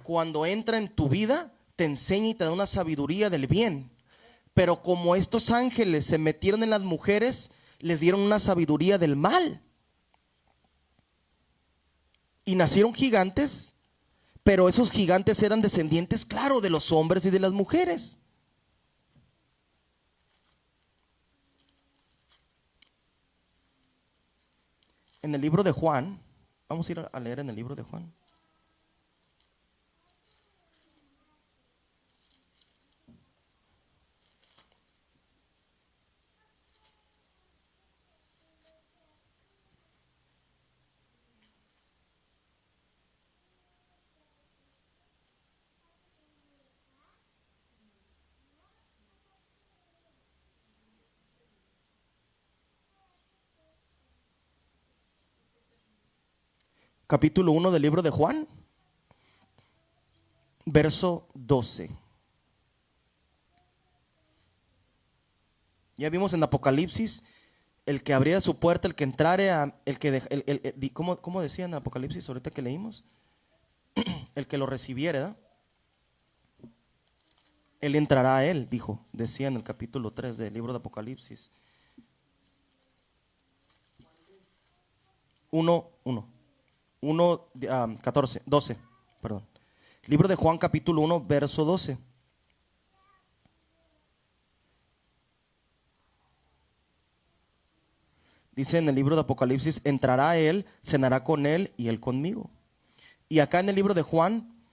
cuando entra en tu vida te enseña y te da una sabiduría del bien. Pero como estos ángeles se metieron en las mujeres, les dieron una sabiduría del mal. Y nacieron gigantes, pero esos gigantes eran descendientes, claro, de los hombres y de las mujeres. En el libro de Juan, Vamos a ir a leer en el libro de Juan. Capítulo 1 del libro de Juan, verso 12. Ya vimos en Apocalipsis, el que abriera su puerta, el que entrara, ¿cómo decía en Apocalipsis ahorita que leímos? El que lo recibiera, ¿verdad? Él entrará a él, decía en el capítulo 3 del libro de Apocalipsis. 12, perdón. Libro de Juan capítulo 1, verso 12. Dice en el libro de Apocalipsis, entrará él, cenará con él y él conmigo. Y acá en el libro de Juan,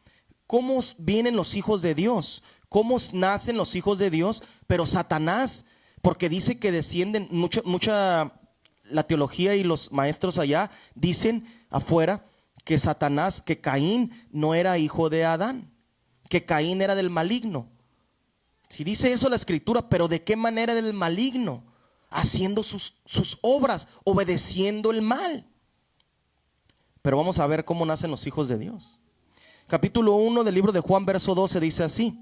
¿cómo vienen los hijos de Dios? ¿Cómo nacen los hijos de Dios? Pero Satanás, porque dice que descienden, mucha la teología y los maestros allá dicen afuera que Satanás, que Caín no era hijo de Adán, que Caín era del maligno. Si dice eso la escritura, pero ¿de qué manera del maligno? Haciendo sus obras, obedeciendo el mal. Pero vamos a ver cómo nacen los hijos de Dios. Capítulo 1 del libro de Juan, verso 12 dice así: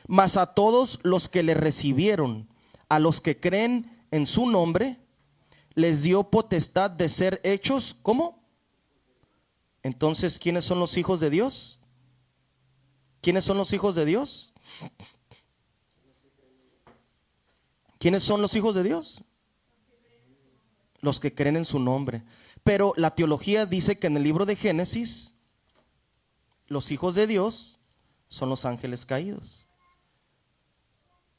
mas a todos los que le recibieron, a los que creen en su nombre, les dio potestad de ser hechos, ¿cómo? Entonces, ¿quiénes son los hijos de Dios? ¿Quiénes son los hijos de Dios? ¿Quiénes son los hijos de Dios? Los que creen en su nombre. Pero la teología dice que en el libro de Génesis, los hijos de Dios son los ángeles caídos.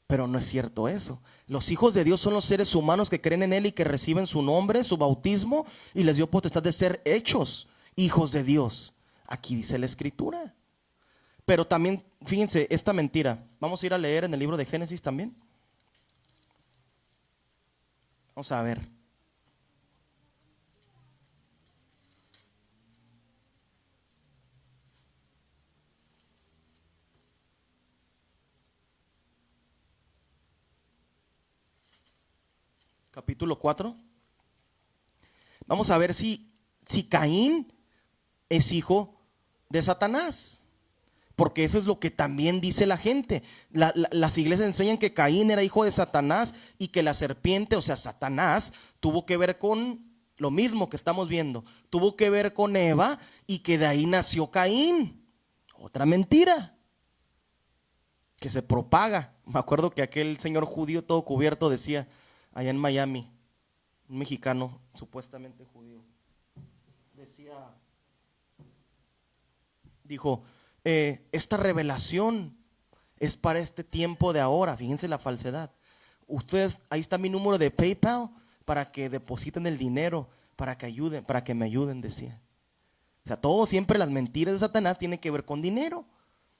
Pero no es cierto eso. Los hijos de Dios son los seres humanos que creen en Él y que reciben su nombre, su bautismo, y les dio potestad de ser hechos hijos de Dios. Aquí dice la escritura. Pero también, fíjense, esta mentira. Vamos a ir a leer en el libro de Génesis también. Vamos a ver. Capítulo 4. Vamos a ver si Caín es hijo de Satanás. Porque eso es lo que también dice la gente. Las iglesias enseñan que Caín era hijo de Satanás y que la serpiente, o sea, Satanás, tuvo que ver con lo mismo que estamos viendo. Tuvo que ver con Eva y que de ahí nació Caín. Otra mentira que se propaga. Me acuerdo que aquel señor judío todo cubierto decía, allá en Miami, un mexicano supuestamente judío, dijo, esta revelación es para este tiempo de ahora. Fíjense la falsedad. Ustedes, ahí está mi número de PayPal para que depositen el dinero, para que me ayuden, decía. O sea, todo siempre las mentiras de Satanás tienen que ver con dinero.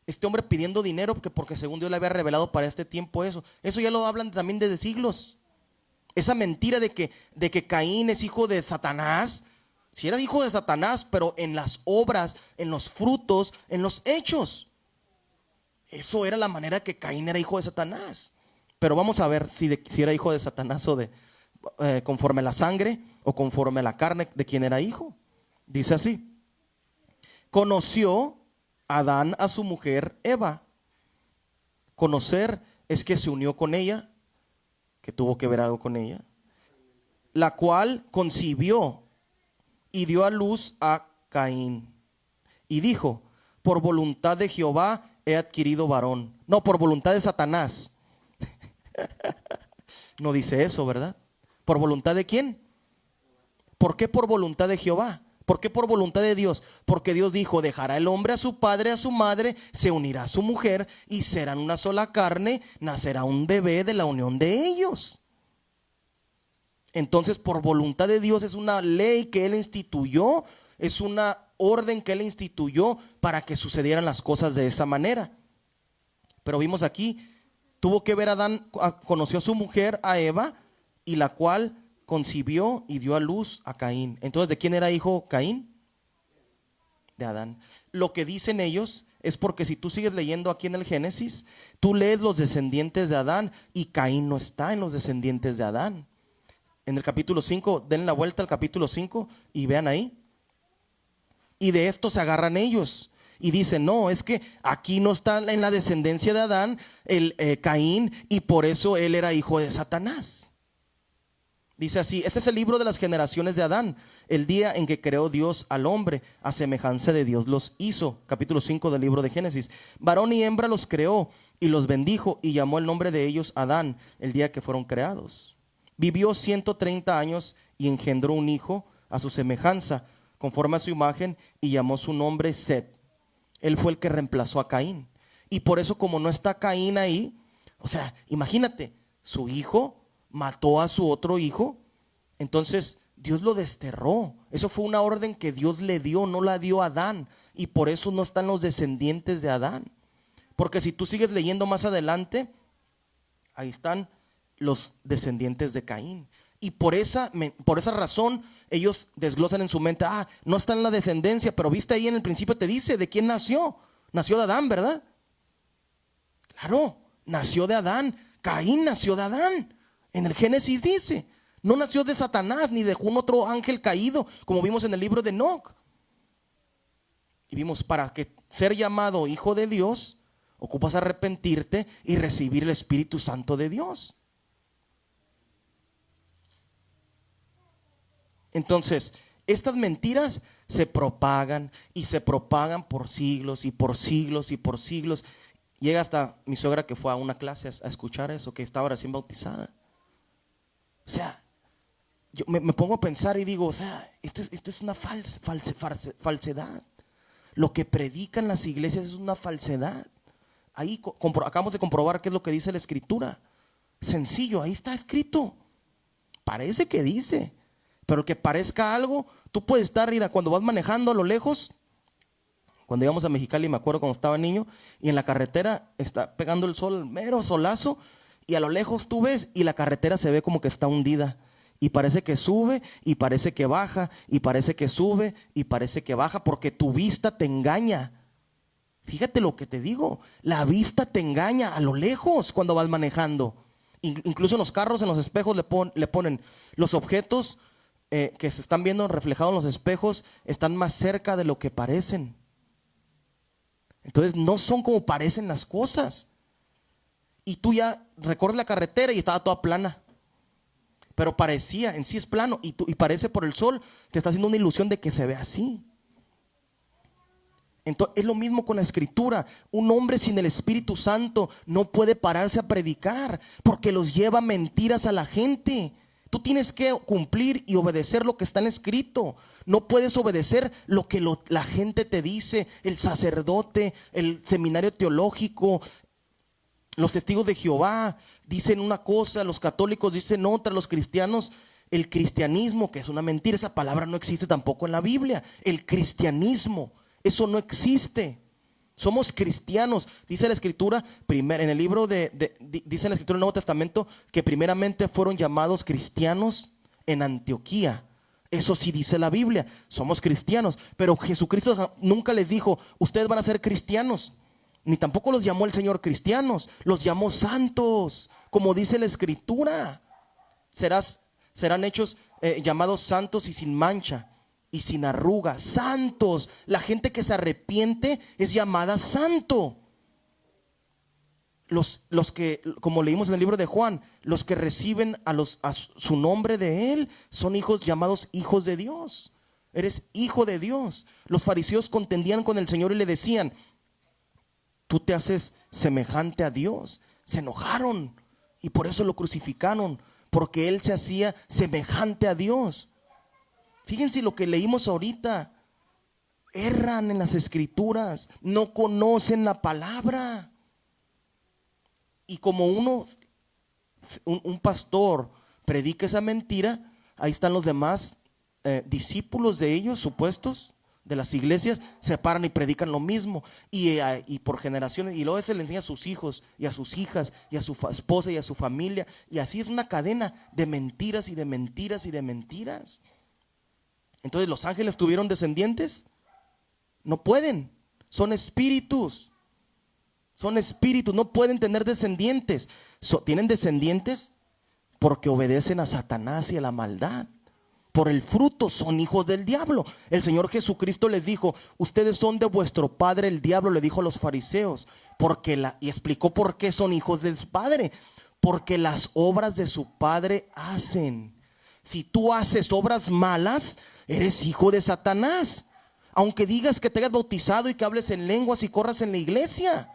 Este hombre pidiendo dinero porque según Dios le había revelado para este tiempo eso. Eso ya lo hablan también desde siglos. Esa mentira de que Caín es hijo de Satanás. Si era hijo de Satanás, pero en las obras, en los frutos, en los hechos. Eso era la manera que Caín era hijo de Satanás. Pero vamos a ver si era hijo de Satanás o conforme a la sangre o conforme a la carne de quien era hijo. Dice así: conoció Adán a su mujer Eva. Conocer es que se unió con ella, que tuvo que ver algo con ella, la cual concibió y dio a luz a Caín. Y dijo, por voluntad de Jehová he adquirido varón. No, por voluntad de Satanás. No dice eso, ¿verdad? ¿Por voluntad de quién? ¿Por qué por voluntad de Jehová? ¿Por qué por voluntad de Dios? Porque Dios dijo, dejará el hombre a su padre, a su madre, se unirá a su mujer y serán una sola carne, nacerá un bebé de la unión de ellos. Entonces, por voluntad de Dios es una ley que Él instituyó, Es una orden que Él instituyó para que sucedieran las cosas de esa manera. Pero vimos aquí, tuvo que ver Adán, conoció a su mujer, a Eva, y la cual concibió y dio a luz a Caín. Entonces, ¿de quién era hijo Caín? De Adán. Lo que dicen ellos es porque si tú sigues leyendo aquí en el Génesis, tú lees los descendientes de Adán y Caín no está en los descendientes de Adán. En el capítulo 5, den la vuelta al capítulo 5 y vean ahí. Y de esto se agarran ellos y dicen, no, es que aquí no está en la descendencia de Adán el Caín, y por eso él era hijo de Satanás. Dice así, este es el libro de las generaciones de Adán, el día en que creó Dios al hombre, a semejanza de Dios los hizo. Capítulo 5 del libro de Génesis. Varón y hembra los creó y los bendijo y llamó el nombre de ellos Adán, el día que fueron creados. Vivió 130 años y engendró un hijo a su semejanza, conforme a su imagen, y llamó su nombre Set. Él fue el que reemplazó a Caín. Y por eso, como no está Caín ahí, o sea, imagínate, su hijo mató a su otro hijo, entonces Dios lo desterró. Eso fue una orden que Dios le dio, no la dio a Adán, y por eso no están los descendientes de Adán. Porque si tú sigues leyendo más adelante, ahí están los descendientes de Caín. Y por esa razón ellos desglosan en su mente, no está en la descendencia, pero viste ahí en el principio te dice de quién nació. Nació de Adán, ¿verdad? Claro, nació de Adán. Caín nació de Adán. En el Génesis dice, no nació de Satanás ni de un otro ángel caído, como vimos en el libro de Enoc. Y vimos, para que ser llamado hijo de Dios, ocupas arrepentirte y recibir el Espíritu Santo de Dios. Entonces, estas mentiras se propagan y se propagan por siglos y por siglos y por siglos. Llega hasta mi suegra, que fue a una clase a escuchar eso, que estaba recién bautizada. O sea, yo me pongo a pensar y digo, o sea, esto es una falsedad. Lo que predican las iglesias es una falsedad. Ahí acabamos de comprobar qué es lo que dice la Escritura. Sencillo, ahí está escrito. Parece que dice, pero que parezca algo, tú puedes estar, mira, cuando vas manejando a lo lejos. Cuando íbamos a Mexicali, me acuerdo cuando estaba niño, y en la carretera está pegando el sol, mero solazo, y a lo lejos tú ves y la carretera se ve como que está hundida, y parece que sube y parece que baja, y parece que sube y parece que baja, porque tu vista te engaña. Fíjate lo que te digo, la vista te engaña a lo lejos cuando vas manejando. Incluso en los carros, en los espejos le ponen los objetos que se están viendo reflejados en los espejos, están más cerca de lo que parecen. Entonces no son como parecen las cosas. Y tú ya recorres la carretera y estaba toda plana, pero parecía, en sí es plano, y parece por el sol, te está haciendo una ilusión de que se ve así. Entonces es lo mismo con la Escritura. Un hombre sin el Espíritu Santo no puede pararse a predicar, porque los lleva mentiras a la gente. Tú tienes que cumplir y obedecer lo que está en escrito. No puedes obedecer lo que la gente te dice, el sacerdote, el seminario teológico, los testigos de Jehová dicen una cosa, los católicos dicen otra, los cristianos, el cristianismo, que es una mentira, esa palabra no existe tampoco en la Biblia. El cristianismo, eso no existe. Somos cristianos, dice la Escritura, en el libro dice la Escritura del Nuevo Testamento que primeramente fueron llamados cristianos en Antioquía. Eso sí dice la Biblia, somos cristianos, pero Jesucristo nunca les dijo, ustedes van a ser cristianos, ni tampoco los llamó el Señor cristianos, los llamó santos, como dice la Escritura. Serán hechos llamados santos y sin mancha y sin arruga, santos. La gente que se arrepiente es llamada santo. Los que, como leímos en el libro de Juan, los que reciben a su nombre de Él son hijos llamados hijos de Dios. Eres hijo de Dios. Los fariseos contendían con el Señor y le decían, tú te haces semejante a Dios. Se enojaron y por eso lo crucificaron, porque Él se hacía semejante a Dios. Fíjense lo que leímos ahorita. Erran en las Escrituras, no conocen la palabra. Y como un pastor predica esa mentira, ahí están los demás discípulos de ellos, supuestos, de las iglesias, se paran y predican lo mismo. Y por generaciones, y luego se le enseña a sus hijos y a sus hijas y a su esposa y a su familia. Y así es una cadena de mentiras y de mentiras y de mentiras. Entonces, ¿los ángeles tuvieron descendientes? No pueden, son espíritus. Son espíritus, no pueden tener descendientes. Tienen descendientes porque obedecen a Satanás y a la maldad. Por el fruto son hijos del diablo. El Señor Jesucristo les dijo: ustedes son de vuestro padre el diablo, le dijo a los fariseos, y explicó por qué son hijos del padre. Porque las obras de su padre hacen. Si tú haces obras malas, eres hijo de Satanás. Aunque digas que te hayas bautizado y que hables en lenguas y corras en la iglesia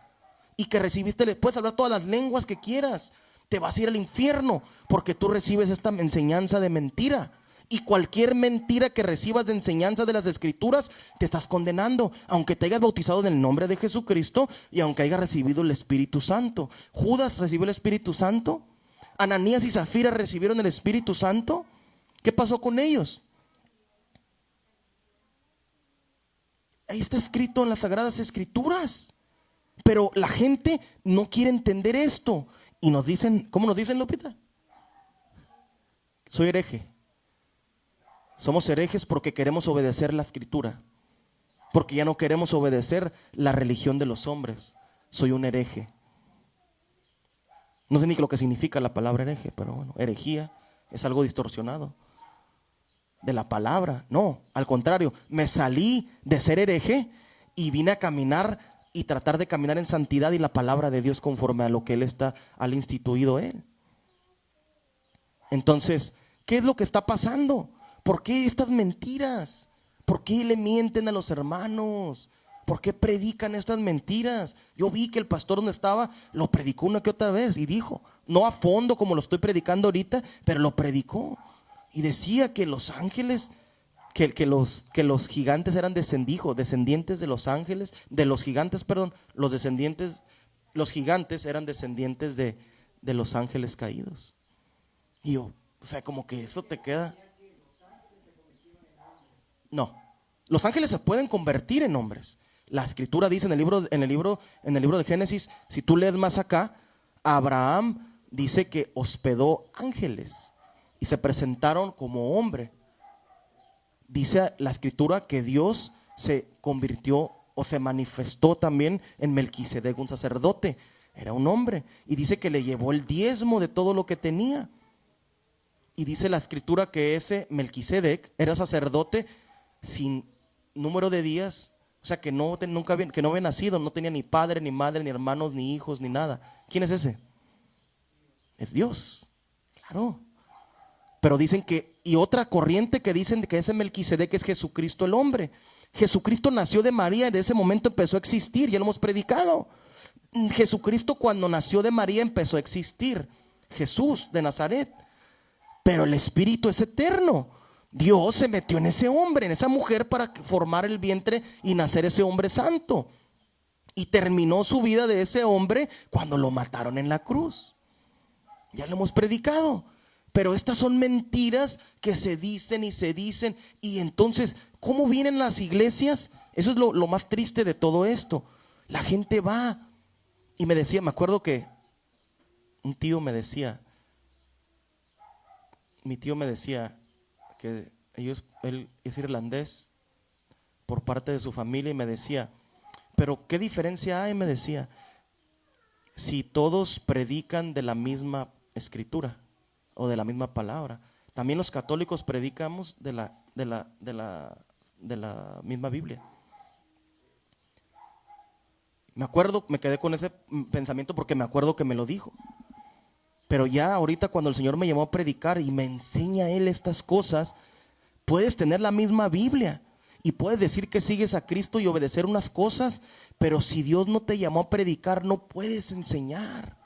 y que recibiste, puedes hablar todas las lenguas que quieras, te vas a ir al infierno porque tú recibes esta enseñanza de mentira. Y cualquier mentira que recibas de enseñanza de las escrituras, te estás condenando, aunque te hayas bautizado en el nombre de Jesucristo y aunque hayas recibido el Espíritu Santo. Judas recibió el Espíritu Santo. Ananías y Zafira recibieron el Espíritu Santo. ¿Qué pasó con ellos? Ahí está escrito en las Sagradas Escrituras. Pero la gente no quiere entender esto. Y nos dicen, ¿cómo nos dicen, Lupita? Soy hereje. Somos herejes porque queremos obedecer la escritura, porque ya no queremos obedecer la religión de los hombres. Soy un hereje. No sé ni lo que significa la palabra hereje, pero bueno, herejía es algo distorsionado de la palabra. No, al contrario, me salí de ser hereje y vine a caminar y tratar de caminar en santidad y la palabra de Dios conforme a lo que al instituido Él. Entonces, ¿qué es lo que está pasando? ¿Por qué estas mentiras? ¿Por qué le mienten a los hermanos? ¿Por qué predican estas mentiras? Yo vi que el pastor donde estaba lo predicó una que otra vez y dijo, no a fondo como lo estoy predicando ahorita, pero lo predicó. Y decía que los ángeles, que los gigantes eran descendientes de los ángeles, de los gigantes, perdón, los gigantes eran descendientes de los ángeles caídos. Y yo, o sea, como que eso te queda. No, los ángeles se pueden convertir en hombres. La escritura dice en el libro de Génesis, si tú lees más acá, Abraham dice que hospedó ángeles y se presentaron como hombre. Dice la escritura que Dios se convirtió o se manifestó también en Melquisedec, un sacerdote. Era un hombre y dice que le llevó el diezmo de todo lo que tenía. Y dice la escritura que ese Melquisedec era sacerdote sin número de días, o sea que no había nacido, no tenía ni padre, ni madre, ni hermanos, ni hijos, ni nada. ¿Quién es ese? Es Dios, claro. Pero dicen que, y otra corriente que dicen que ese Melquisedec es Jesucristo el hombre. Jesucristo nació de María y de ese momento empezó a existir, ya lo hemos predicado. Jesucristo cuando nació de María empezó a existir, Jesús de Nazaret. Pero el Espíritu es eterno. Dios se metió en ese hombre, en esa mujer para formar el vientre y nacer ese hombre santo. Y terminó su vida de ese hombre cuando lo mataron en la cruz. Ya lo hemos predicado. Pero estas son mentiras que se dicen y se dicen. Y entonces, ¿cómo vienen las iglesias? Eso es lo más triste de todo esto. La gente va y me decía, me acuerdo que un tío me decía, mi tío me decía que él es irlandés por parte de su familia y me decía, pero ¿qué diferencia hay? Me decía, si todos predican de la misma escritura o de la misma palabra. También los católicos predicamos de la misma Biblia. Me acuerdo, me quedé con ese pensamiento porque me acuerdo que me lo dijo. Pero ya ahorita cuando el Señor me llamó a predicar y me enseña a Él estas cosas, puedes tener la misma Biblia y puedes decir que sigues a Cristo y obedecer unas cosas, pero si Dios no te llamó a predicar, no puedes enseñar.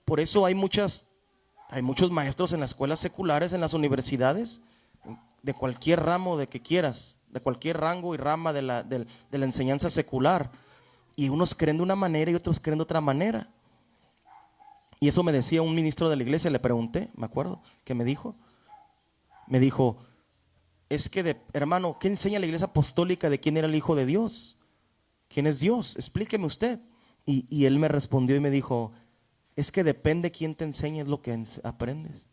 Por eso hay muchos maestros en las escuelas seculares, en las universidades, de cualquier ramo de que quieras, de cualquier rango y rama de la enseñanza secular. Y unos creen de una manera y otros creen de otra manera. Y eso me decía un ministro de la iglesia, le pregunté, me acuerdo, que me dijo, es que, hermano, ¿qué enseña la iglesia apostólica de quién era el Hijo de Dios? ¿Quién es Dios? Explíqueme usted. Y él me respondió y me dijo, es que depende quién te enseñe lo que aprendes.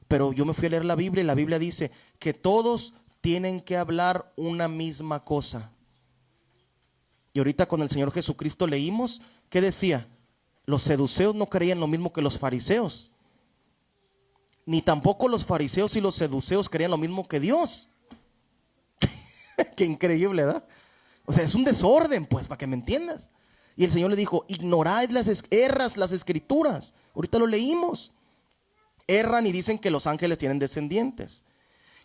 Pero yo me fui a leer la Biblia y la Biblia dice que todos tienen que hablar una misma cosa. Y ahorita con el Señor Jesucristo leímos, ¿qué decía? Los seduceos no creían lo mismo que los fariseos. Ni tampoco los fariseos y los seduceos creían lo mismo que Dios. Qué increíble, ¿verdad? O sea, es un desorden, pues, para que me entiendas. Y el Señor le dijo, ignoráis erras las escrituras. Ahorita lo leímos. Erran y dicen que los ángeles tienen descendientes.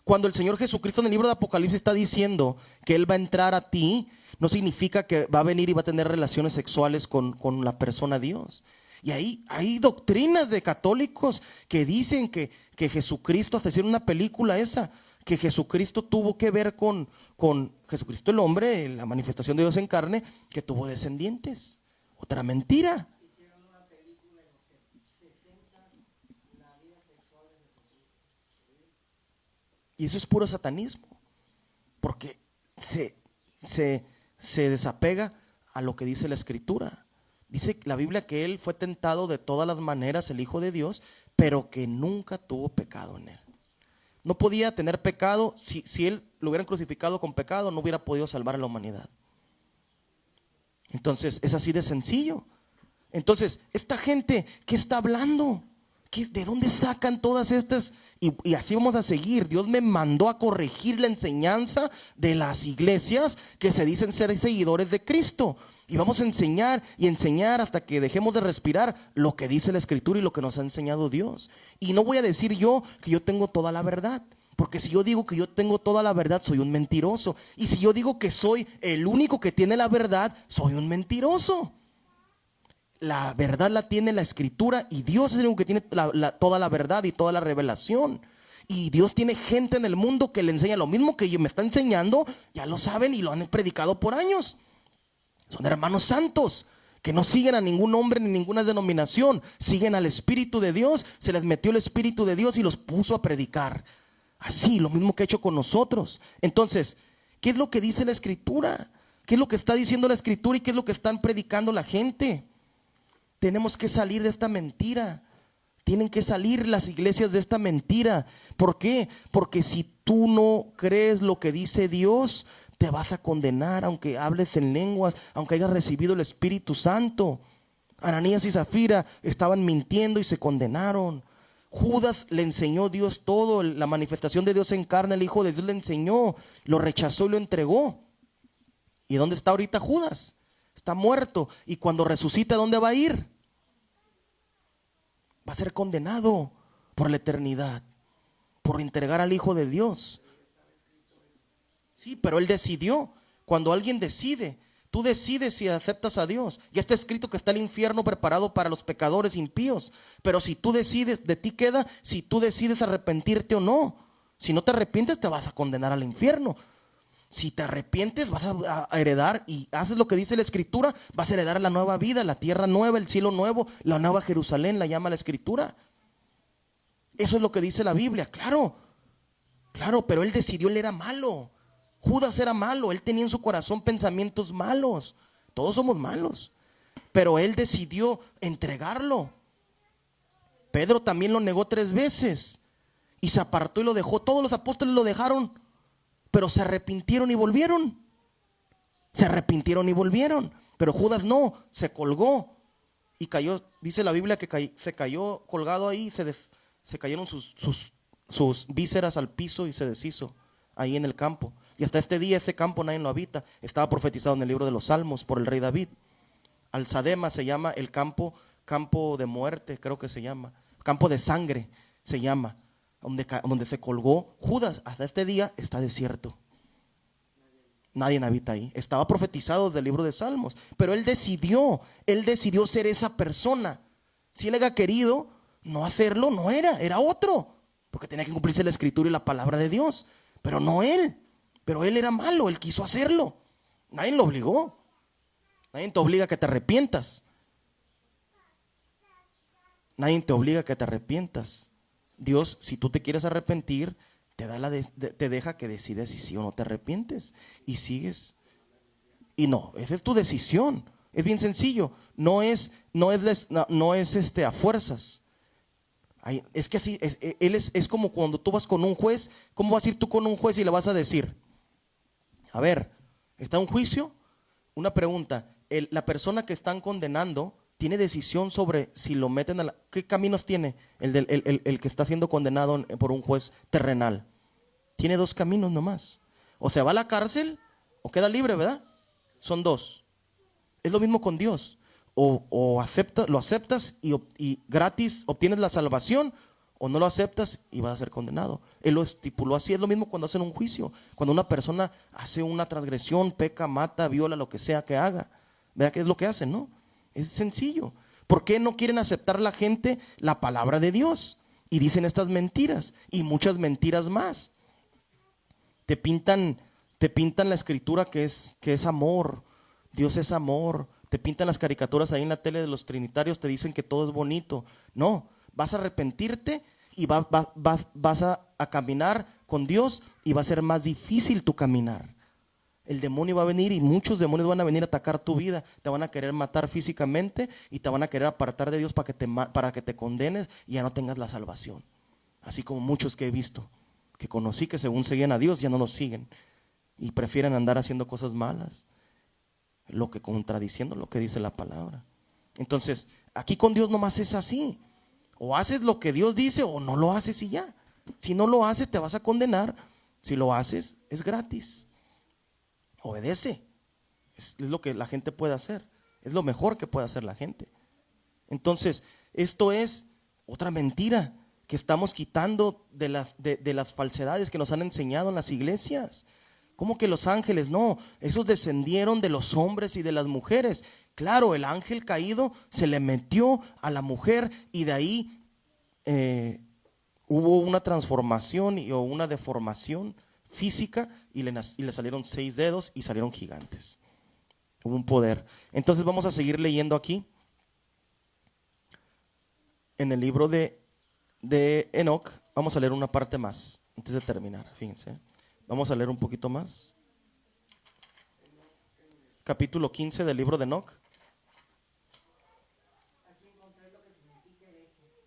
Cuando el Señor Jesucristo en el libro de Apocalipsis está diciendo que Él va a entrar a ti, no significa que va a venir y va a tener relaciones sexuales con la persona Dios. Y ahí hay doctrinas de católicos que dicen que Jesucristo, hasta hicieron una película esa, que Jesucristo tuvo que ver con Jesucristo el hombre, la manifestación de Dios en carne, que tuvo descendientes. Otra mentira.
Hicieron una película en los 60, la vida sexual de Jesús.
Y eso es puro satanismo, porque se desapega a lo que dice la Escritura. Dice la Biblia que Él fue tentado de todas las maneras, el Hijo de Dios, pero que nunca tuvo pecado en Él. No podía tener pecado. Si Él lo hubieran crucificado con pecado, no hubiera podido salvar a la humanidad. Entonces es así de sencillo. Entonces esta gente, ¿qué está hablando? ¿De dónde sacan todas estas? Y así vamos a seguir. Dios me mandó a corregir la enseñanza de las iglesias que se dicen ser seguidores de Cristo. Y vamos a enseñar y enseñar hasta que dejemos de respirar lo que dice la Escritura y lo que nos ha enseñado Dios. Y no voy a decir yo que yo tengo toda la verdad, porque si yo digo que yo tengo toda la verdad, soy un mentiroso. Y si yo digo que soy el único que tiene la verdad, soy un mentiroso. La verdad la tiene la Escritura y Dios es el único que tiene toda la verdad y toda la revelación. Y Dios tiene gente en el mundo que le enseña lo mismo que me está enseñando. Ya lo saben y lo han predicado por años. Son hermanos santos que no siguen a ningún hombre ni ninguna denominación. Siguen al Espíritu de Dios. Se les metió el Espíritu de Dios y los puso a predicar. Así, lo mismo que ha hecho con nosotros. Entonces, ¿qué es lo que dice la Escritura? ¿Qué es lo que está diciendo la Escritura y qué es lo que están predicando la gente? Tenemos que salir de esta mentira. Tienen que salir las iglesias de esta mentira. ¿Por qué? Porque si tú no crees lo que dice Dios, te vas a condenar aunque hables en lenguas, aunque hayas recibido el Espíritu Santo. Ananías y Zafira estaban mintiendo y se condenaron. Judas le enseñó Dios todo, la manifestación de Dios en carne, el Hijo de Dios le enseñó, lo rechazó y lo entregó. ¿Y dónde está ahorita Judas? Está muerto. Y cuando resucita, ¿dónde va a ir? Va a ser condenado por la eternidad, por entregar al Hijo de Dios. Sí, pero él decidió. Cuando alguien decide, tú decides si aceptas a Dios. Ya está escrito que está el infierno preparado para los pecadores impíos. Pero si tú decides, de ti queda si tú decides arrepentirte o no. Si no te arrepientes, te vas a condenar al infierno. Si te arrepientes, vas a heredar y haces lo que dice la Escritura, vas a heredar la nueva vida, la tierra nueva, el cielo nuevo, la nueva Jerusalén, la llama la Escritura. Eso es lo que dice la Biblia, claro, pero él decidió, él era malo. Judas era malo, él tenía en su corazón pensamientos malos. Todos somos malos, pero él decidió entregarlo. Pedro también lo negó 3 veces y se apartó y lo dejó. Todos los apóstoles lo dejaron, pero se arrepintieron y volvieron. Pero Judas no, se colgó y cayó. Dice la Biblia que se cayó colgado ahí, se cayeron sus vísceras al piso y se deshizo ahí en el campo. Y hasta este día ese campo nadie lo habita. Estaba profetizado en el libro de los Salmos por el rey David. Alzadema se llama el campo de muerte, creo que se llama. Campo de sangre se llama. Donde se colgó Judas. Hasta este día está desierto. Nadie habita ahí. Estaba profetizado desde el libro de Salmos. Pero él decidió ser esa persona. Si él había querido no hacerlo, no era otro. Porque tenía que cumplirse la Escritura y la palabra de Dios. Pero no él. Pero él era malo, él quiso hacerlo. Nadie lo obligó. Nadie te obliga a que te arrepientas. Nadie te obliga a que te arrepientas. Dios, si tú te quieres arrepentir, te deja que decides si sí o no te arrepientes y sigues. Y no, esa es tu decisión. Es bien sencillo. No es a fuerzas. Es que así, es como cuando tú vas con un juez. ¿Cómo vas a ir tú con un juez y le vas a decir? A ver, está un juicio. Una pregunta, la persona que están condenando tiene decisión sobre si lo meten a ¿qué caminos tiene el que está siendo condenado por un juez terrenal? Tiene dos caminos nomás. O se va a la cárcel o queda libre, ¿verdad? Son dos. Es lo mismo con Dios. O lo aceptas y gratis obtienes la salvación, o no lo aceptas y vas a ser condenado. Él lo estipuló así. Es lo mismo cuando hacen un juicio. Cuando una persona hace una transgresión, peca, mata, viola, lo que sea que haga. ¿Verdad que es lo que hacen, no? Es sencillo. ¿Por qué no quieren aceptar la gente la palabra de Dios? Y dicen estas mentiras y muchas mentiras más. Te pintan la escritura que es amor. Dios es amor. Te pintan las caricaturas ahí en la tele de los trinitarios, te dicen que todo es bonito. No, vas a arrepentirte y vas a caminar con Dios y va a ser más difícil tu caminar. El demonio va a venir y muchos demonios van a venir a atacar tu vida. Te van a querer matar físicamente y te van a querer apartar de Dios para que te condenes y ya no tengas la salvación. Así como muchos que he visto, que conocí que según seguían a Dios ya no lo siguen y prefieren andar haciendo cosas malas, contradiciendo lo que dice la palabra. Entonces, aquí con Dios nomás es así. O haces lo que Dios dice o no lo haces y ya. Si no lo haces te vas a condenar. Si lo haces es gratis. Obedece. Es lo que la gente puede hacer. Es lo mejor que puede hacer la gente. Entonces, esto es otra mentira que estamos quitando de las falsedades que nos han enseñado en las iglesias. ¿Cómo que los ángeles? No, esos descendieron de los hombres y de las mujeres. Claro, el ángel caído se le metió a la mujer y de ahí hubo una transformación o una deformación física y le salieron 6 dedos y salieron gigantes. Hubo un poder. Entonces vamos a seguir leyendo aquí en el libro de Enoc. Vamos a leer una parte más antes de terminar, fíjense. Vamos a leer un poquito más. Capítulo 15 del libro de Enoc.
Aquí encontré lo que significa hereje.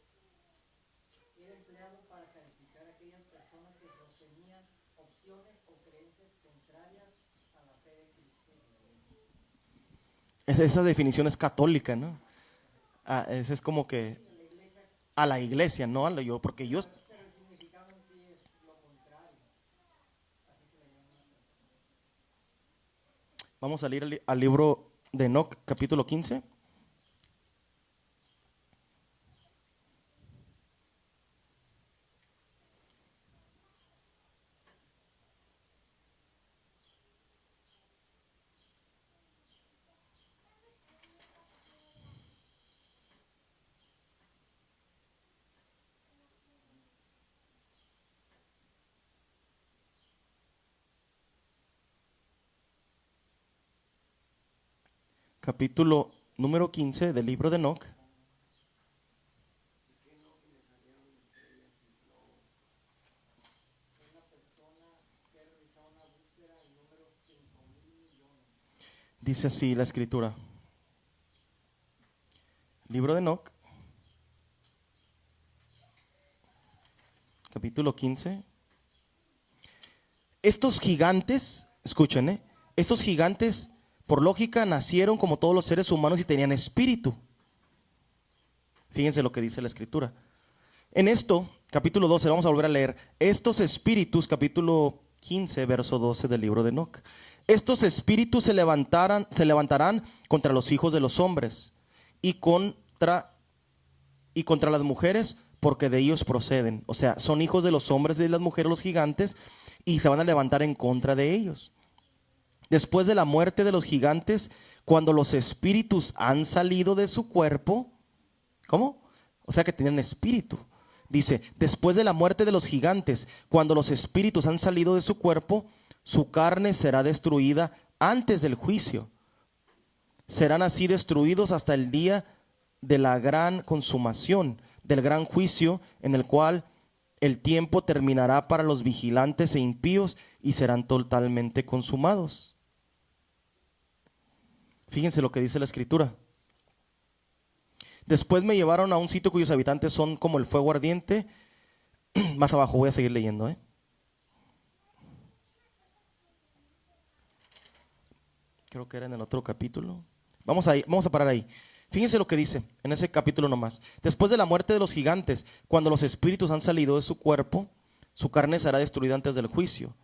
Era empleado para calificar a aquellas personas que sostenían opciones o creencias contrarias a la fe de Cristo.
Esa definición es católica, ¿no? Esa es como que a la iglesia, no a lo yo, porque yo.
Pero el significado en sí es lo contrario. Así se le llama.
Vamos a leer al libro de Enoc, capítulo 15. Capítulo número 15 del libro de Enoc. Dice así la escritura. Libro de Enoc, capítulo 15. Estos gigantes, escuchen, estos gigantes por lógica nacieron como todos los seres humanos y tenían espíritu. Fíjense lo que dice la escritura. En esto, capítulo 12, vamos a volver a leer. Estos espíritus, capítulo 15, verso 12 del libro de Enoc. Estos espíritus se levantarán contra los hijos de los hombres y contra las mujeres, porque de ellos proceden. O sea, son hijos de los hombres y de las mujeres, los gigantes, y se van a levantar en contra de ellos. Después de la muerte de los gigantes, cuando los espíritus han salido de su cuerpo, ¿cómo? O sea que tenían espíritu. Dice, después de la muerte de los gigantes, cuando los espíritus han salido de su cuerpo, su carne será destruida antes del juicio. Serán así destruidos hasta el día de la gran consumación, del gran juicio en el cual el tiempo terminará para los vigilantes e impíos y serán totalmente consumados. Fíjense lo que dice la Escritura. Después me llevaron a un sitio cuyos habitantes son como el fuego ardiente. Más abajo voy a seguir leyendo, Creo que era en el otro capítulo. Vamos a parar ahí. Fíjense lo que dice en ese capítulo nomás. Después de la muerte de los gigantes, cuando los espíritus han salido de su cuerpo, su carne será destruida antes del juicio,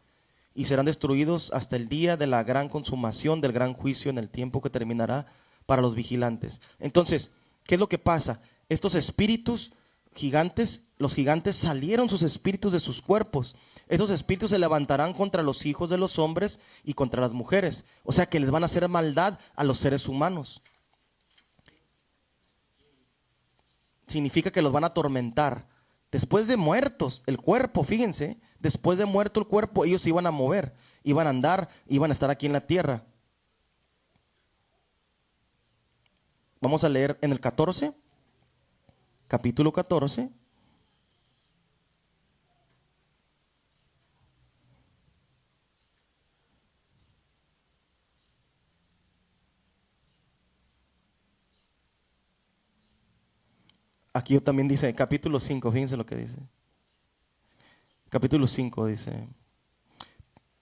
y serán destruidos hasta el día de la gran consumación del gran juicio, en el tiempo que terminará para los vigilantes. Entonces, ¿qué es lo que pasa? Estos espíritus gigantes, los gigantes salieron sus espíritus de sus cuerpos. Estos espíritus se levantarán contra los hijos de los hombres y contra las mujeres. O sea que les van a hacer maldad a los seres humanos. Significa que los van a atormentar. Después de muertos el cuerpo, fíjense, después de muerto el cuerpo, ellos se iban a mover, iban a andar, iban a estar aquí en la tierra. Vamos a leer en el 14, capítulo 14. Aquí también dice, capítulo 5, fíjense lo que dice. Capítulo 5 dice,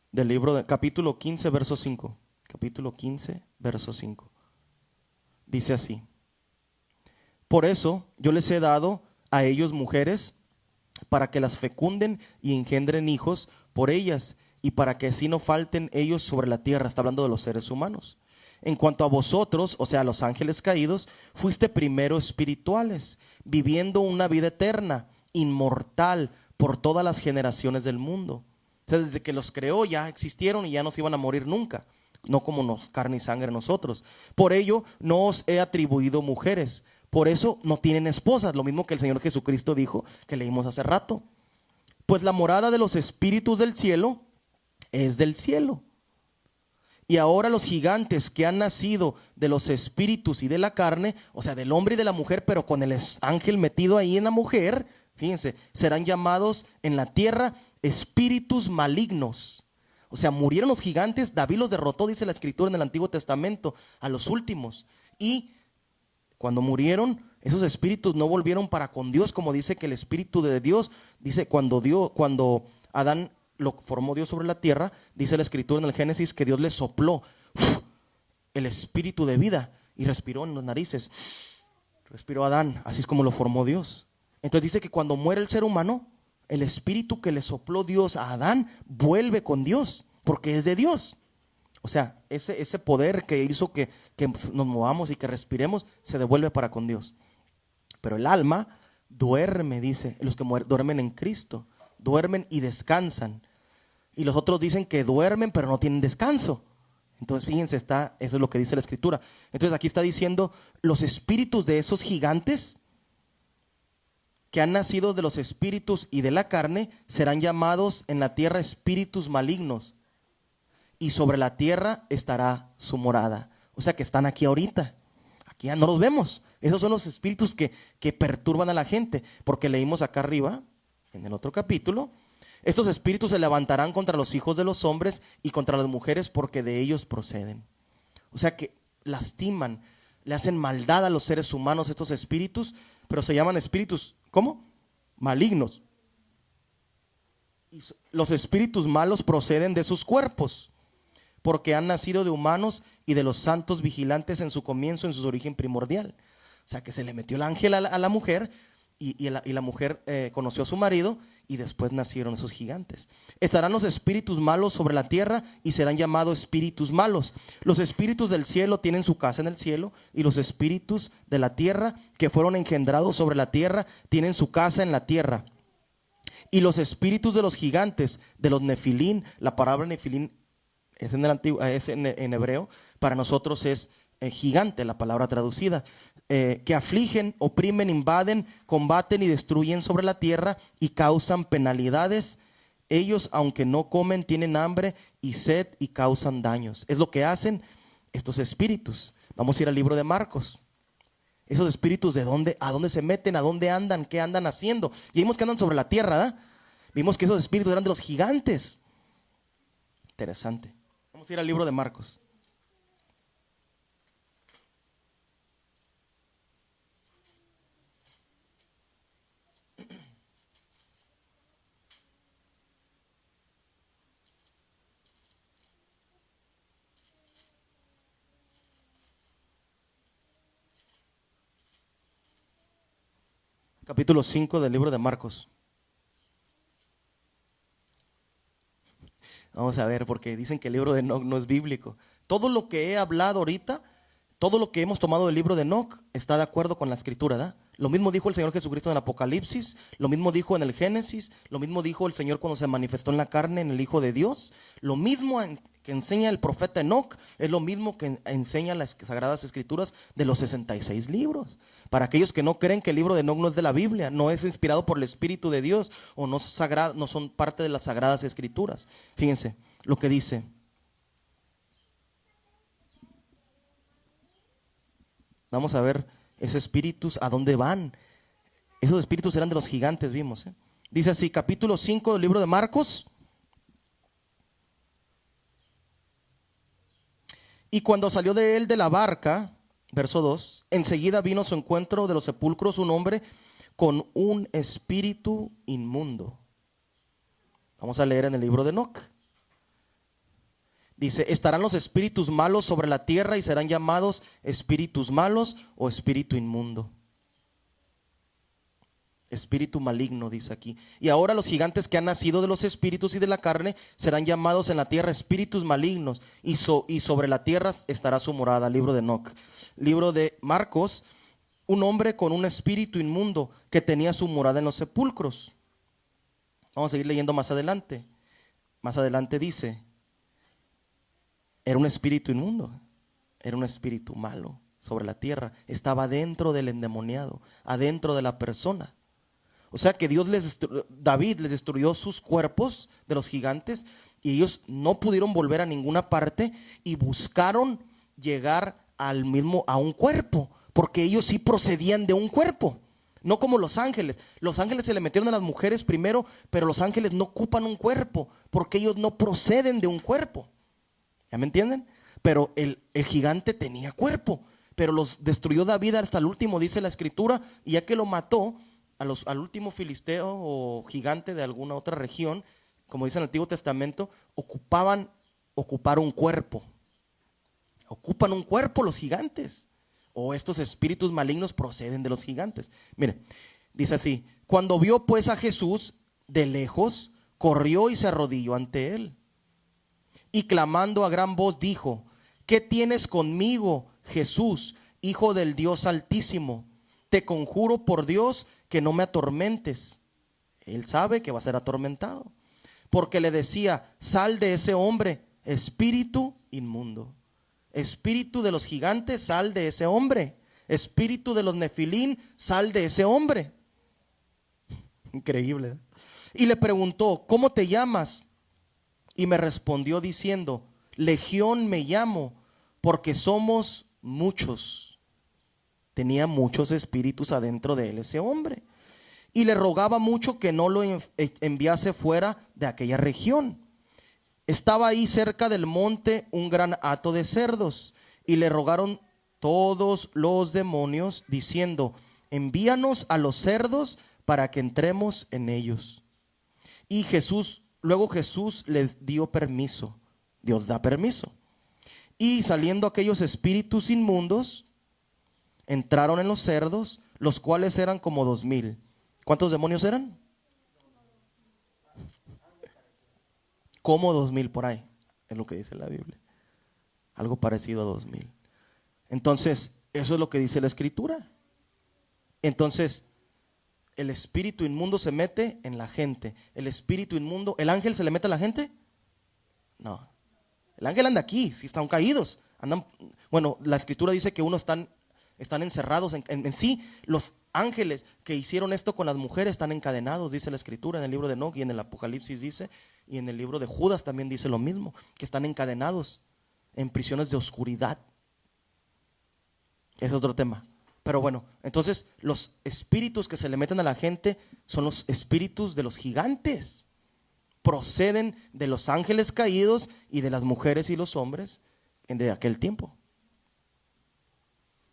del libro de capítulo 15, verso 5. Capítulo 15, verso 5. Dice así: por eso yo les he dado a ellos mujeres, para que las fecunden y engendren hijos por ellas, y para que así no falten ellos sobre la tierra. Está hablando de los seres humanos. En cuanto a vosotros, o sea, los ángeles caídos, fuiste primero espirituales, viviendo una vida eterna, inmortal, por todas las generaciones del mundo. O sea, desde que los creó ya existieron y ya no se iban a morir nunca, no como carne y sangre nosotros. Por ello no os he atribuido mujeres, por eso no tienen esposas, lo mismo que el Señor Jesucristo dijo, que leímos hace rato. Pues la morada de los espíritus del cielo es del cielo. Y ahora los gigantes que han nacido de los espíritus y de la carne, o sea, del hombre y de la mujer, pero con el ángel metido ahí en la mujer, fíjense, serán llamados en la tierra espíritus malignos. O sea, murieron los gigantes, David los derrotó, dice la Escritura en el Antiguo Testamento, a los últimos. Y cuando murieron, esos espíritus no volvieron para con Dios, como dice que el Espíritu de Dios, dice cuando Adán lo formó Dios sobre la tierra, dice la Escritura en el Génesis que Dios le sopló el espíritu de vida y respiró en las narices. Respiró Adán, así es como lo formó Dios. Entonces dice que cuando muere el ser humano, el espíritu que le sopló Dios a Adán vuelve con Dios, porque es de Dios. O sea, ese poder que hizo que nos movamos y que respiremos, se devuelve para con Dios. Pero el alma duerme, dice, los que duermen en Cristo, duermen y descansan. Y los otros dicen que duermen pero no tienen descanso. Entonces fíjense, eso es lo que dice la Escritura. Entonces aquí está diciendo, los espíritus de esos gigantes que han nacido de los espíritus y de la carne serán llamados en la tierra espíritus malignos, y sobre la tierra estará su morada. O sea que están aquí ahorita, aquí ya no los vemos. Esos son los espíritus que perturban a la gente, porque leímos acá arriba, en el otro capítulo, estos espíritus se levantarán contra los hijos de los hombres y contra las mujeres, porque de ellos proceden. O sea que lastiman, le hacen maldad a los seres humanos estos espíritus, pero se llaman espíritus, ¿cómo? Malignos. Y los espíritus malos proceden de sus cuerpos, porque han nacido de humanos y de los santos vigilantes en su comienzo, en su origen primordial. O sea que se le metió el ángel a la mujer, y la mujer conoció a su marido, y después nacieron esos gigantes. Estarán los espíritus malos sobre la tierra y serán llamados espíritus malos. Los espíritus del cielo tienen su casa en el cielo, y los espíritus de la tierra que fueron engendrados sobre la tierra tienen su casa en la tierra. Y los espíritus de los gigantes, de los nefilín, la palabra nefilín es en hebreo, para nosotros es gigante, la palabra traducida, que afligen, oprimen, invaden, combaten y destruyen sobre la tierra y causan penalidades. Ellos, aunque no comen, tienen hambre y sed y causan daños. Es lo que hacen estos espíritus. Vamos a ir al libro de Marcos. Esos espíritus de dónde, a dónde se meten, a dónde andan, qué andan haciendo. Y vimos que andan sobre la tierra, ¿verdad? Vimos que esos espíritus eran de los gigantes. Interesante. Vamos a ir al libro de Marcos. Capítulo 5 del libro de Marcos. Vamos a ver, porque dicen que el libro de Enoc no es bíblico. Todo lo que he hablado ahorita, todo lo que hemos tomado del libro de Enoc está de acuerdo con la escritura, ¿verdad? Lo mismo dijo el Señor Jesucristo en el Apocalipsis, lo mismo dijo en el Génesis, lo mismo dijo el Señor cuando se manifestó en la carne en el Hijo de Dios. Lo mismo que enseña el profeta Enoc es lo mismo que enseñan las Sagradas Escrituras de los 66 libros. Para aquellos que no creen que el libro de Enoc no es de la Biblia, no es inspirado por el Espíritu de Dios o no son parte de las Sagradas Escrituras. Fíjense lo que dice. Vamos a ver esos espíritus, ¿a dónde van? Esos espíritus eran de los gigantes, vimos. Dice así, capítulo 5 del libro de Marcos. Y cuando salió de él de la barca, verso 2, enseguida vino a su encuentro de los sepulcros un hombre con un espíritu inmundo. Vamos a leer en el libro de Enoc. Dice, estarán los espíritus malos sobre la tierra y serán llamados espíritus malos o espíritu inmundo. Espíritu maligno, dice aquí. Y ahora los gigantes que han nacido de los espíritus y de la carne serán llamados en la tierra espíritus malignos y sobre la tierra estará su morada. Libro de Enoc. Libro de Marcos, un hombre con un espíritu inmundo que tenía su morada en los sepulcros. Vamos a seguir leyendo más adelante. Más adelante dice, era un espíritu inmundo, era un espíritu malo sobre la tierra, estaba dentro del endemoniado, adentro de la persona. O sea que David les destruyó sus cuerpos de los gigantes y ellos no pudieron volver a ninguna parte y buscaron llegar a un cuerpo, porque ellos sí procedían de un cuerpo. No como los ángeles. Los ángeles se le metieron a las mujeres primero, pero los ángeles no ocupan un cuerpo, porque ellos no proceden de un cuerpo. ¿Ya me entienden? Pero el gigante tenía cuerpo, pero los destruyó David hasta el último, dice la escritura, y ya que lo mató, al último filisteo o gigante de alguna otra región, como dice en el Antiguo Testamento, ocupar un cuerpo. Ocupan un cuerpo los gigantes, o estos espíritus malignos proceden de los gigantes. Mire, dice así, cuando vio pues a Jesús de lejos, corrió y se arrodilló ante él. Y clamando a gran voz dijo, ¿qué tienes conmigo, Jesús, Hijo del Dios Altísimo? Te conjuro por Dios que no me atormentes. Él sabe que va a ser atormentado, porque le decía, sal de ese hombre, espíritu inmundo. Espíritu de los gigantes, sal de ese hombre. Espíritu de los nefilín, sal de ese hombre. Increíble, ¿eh? Y le preguntó, ¿cómo te llamas? Y me respondió diciendo, Legión me llamo, porque somos muchos. Tenía muchos espíritus adentro de él ese hombre. Y le rogaba mucho que no lo enviase fuera de aquella región. Estaba ahí cerca del monte un gran hato de cerdos. Y le rogaron todos los demonios, diciendo, envíanos a los cerdos para que entremos en ellos. Y luego Jesús les dio permiso. Dios da permiso. Y saliendo aquellos espíritus inmundos, entraron en los cerdos, los cuales eran como 2,000. ¿Cuántos demonios eran? Como 2,000 por ahí, es lo que dice la Biblia. Algo parecido a 2,000. Entonces, eso es lo que dice la escritura. Entonces, el espíritu inmundo se mete en la gente. El espíritu inmundo, ¿el ángel se le mete a la gente? No. El ángel anda aquí, si están caídos. Bueno, la escritura dice que están encerrados en sí. Los ángeles que hicieron esto con las mujeres están encadenados, dice la escritura en el libro de Enoc y en el Apocalipsis dice, y en el libro de Judas también dice lo mismo, que están encadenados en prisiones de oscuridad. Es otro tema. Pero bueno, entonces los espíritus que se le meten a la gente son los espíritus de los gigantes. Proceden de los ángeles caídos y de las mujeres y los hombres de aquel tiempo.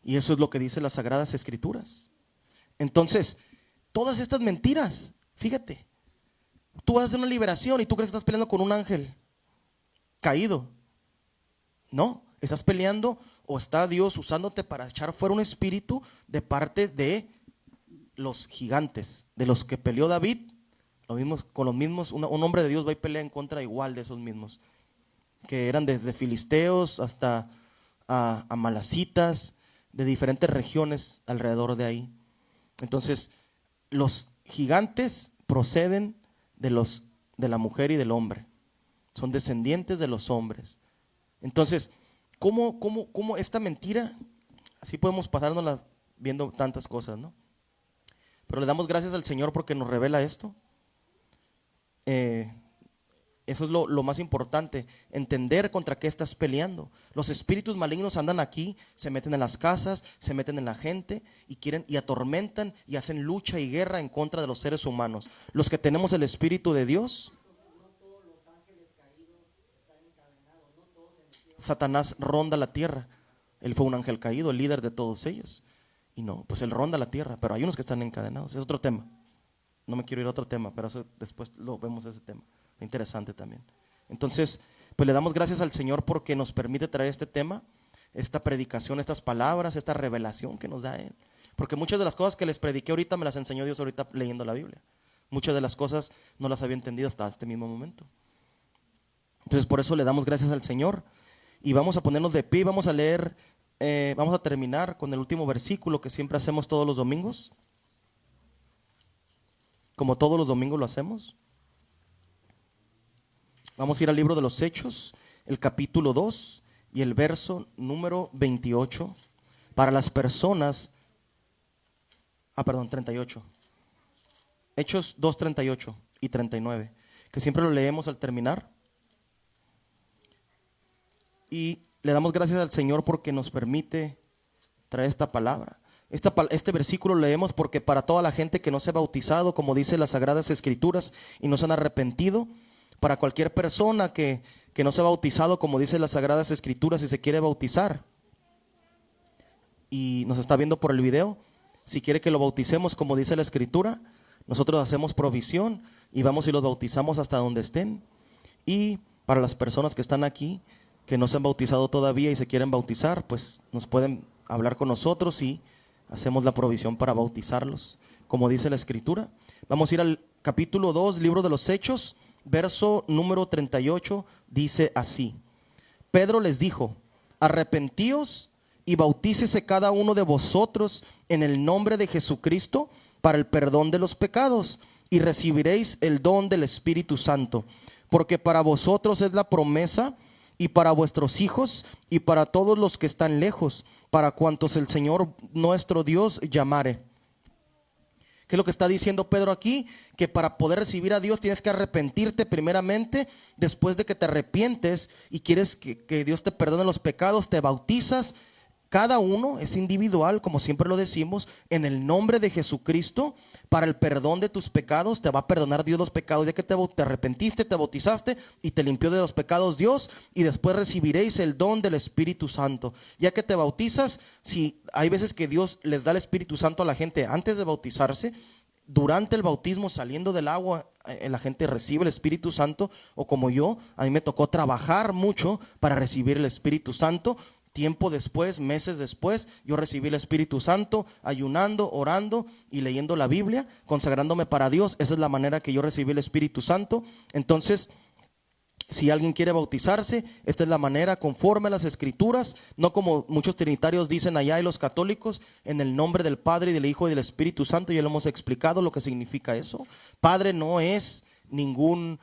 Y eso es lo que dicen las Sagradas Escrituras. Entonces, todas estas mentiras, fíjate, tú vas a hacer una liberación y tú crees que estás peleando con un ángel caído. No, estás peleando o está Dios usándote para echar fuera un espíritu de parte de los gigantes, de los que peleó David. Con los mismos, un hombre de Dios va y pelea en contra igual de esos mismos, que eran desde filisteos hasta amalecitas, de diferentes regiones alrededor de ahí. Entonces, los gigantes proceden de la mujer y del hombre, son descendientes de los hombres. Entonces, ¿cómo esta mentira? Así podemos pasárnosla viendo tantas cosas, ¿no? Pero le damos gracias al Señor porque nos revela esto. Eso es lo más importante, entender contra qué estás peleando. Los espíritus malignos andan aquí, se meten en las casas, se meten en la gente y atormentan y hacen lucha y guerra en contra de los seres humanos. Los que tenemos el Espíritu de Dios, Satanás ronda la tierra. Él fue un ángel caído, el líder de todos ellos. Y no, pues él ronda la tierra, pero hay unos que están encadenados. Es otro tema. No me quiero ir a otro tema, pero eso después lo vemos ese tema. Interesante también. Entonces, pues le damos gracias al Señor porque nos permite traer este tema, esta predicación, estas palabras, esta revelación que nos da Él. Porque muchas de las cosas que les prediqué ahorita me las enseñó Dios ahorita leyendo la Biblia. Muchas de las cosas no las había entendido hasta este mismo momento. Entonces, por eso le damos gracias al Señor. Y vamos a ponernos de pie, vamos a leer, vamos a terminar con el último versículo que siempre hacemos todos los domingos. Como todos los domingos lo hacemos. Vamos a ir al libro de los Hechos, el capítulo 2 y el verso número 28. Para las personas, 38. Hechos 2, 38 y 39, que siempre lo leemos al terminar. Y le damos gracias al Señor porque nos permite traer esta palabra. Este versículo lo leemos porque para toda la gente que no se ha bautizado, como dice las Sagradas Escrituras, y no se han arrepentido, para cualquier persona que no se ha bautizado, como dice las Sagradas Escrituras, y se quiere bautizar, y nos está viendo por el video, si quiere que lo bauticemos, como dice la Escritura, nosotros hacemos provisión y vamos y los bautizamos hasta donde estén. Y para las personas que están aquí, que no se han bautizado todavía y se quieren bautizar, pues nos pueden hablar con nosotros y hacemos la provisión para bautizarlos, como dice la Escritura. Vamos a ir al capítulo 2, libro de los Hechos, verso número 38, dice así: Pedro les dijo: arrepentíos y bautícese cada uno de vosotros en el nombre de Jesucristo para el perdón de los pecados, y recibiréis el don del Espíritu Santo, porque para vosotros es la promesa, y para vuestros hijos, y para todos los que están lejos, para cuantos el Señor nuestro Dios llamare. ¿Qué es lo que está diciendo Pedro aquí? Que para poder recibir a Dios tienes que arrepentirte primeramente. Después de que te arrepientes y quieres que Dios te perdone los pecados, te bautizas. Cada uno es individual, como siempre lo decimos, en el nombre de Jesucristo, para el perdón de tus pecados. Te va a perdonar Dios los pecados, ya que te arrepentiste, te bautizaste y te limpió de los pecados Dios. Y después recibiréis el don del Espíritu Santo. Ya que te bautizas, si hay veces que Dios les da el Espíritu Santo a la gente antes de bautizarse, durante el bautismo, saliendo del agua, la gente recibe el Espíritu Santo. O como yo, a mí me tocó trabajar mucho para recibir el Espíritu Santo. Tiempo después, meses después, yo recibí el Espíritu Santo, ayunando, orando y leyendo la Biblia, consagrándome para Dios. Esa es la manera que yo recibí el Espíritu Santo. Entonces, si alguien quiere bautizarse, esta es la manera, conforme a las Escrituras, no como muchos trinitarios dicen allá y los católicos, en el nombre del Padre y del Hijo y del Espíritu Santo. Ya lo hemos explicado lo que significa eso. Padre no es ningún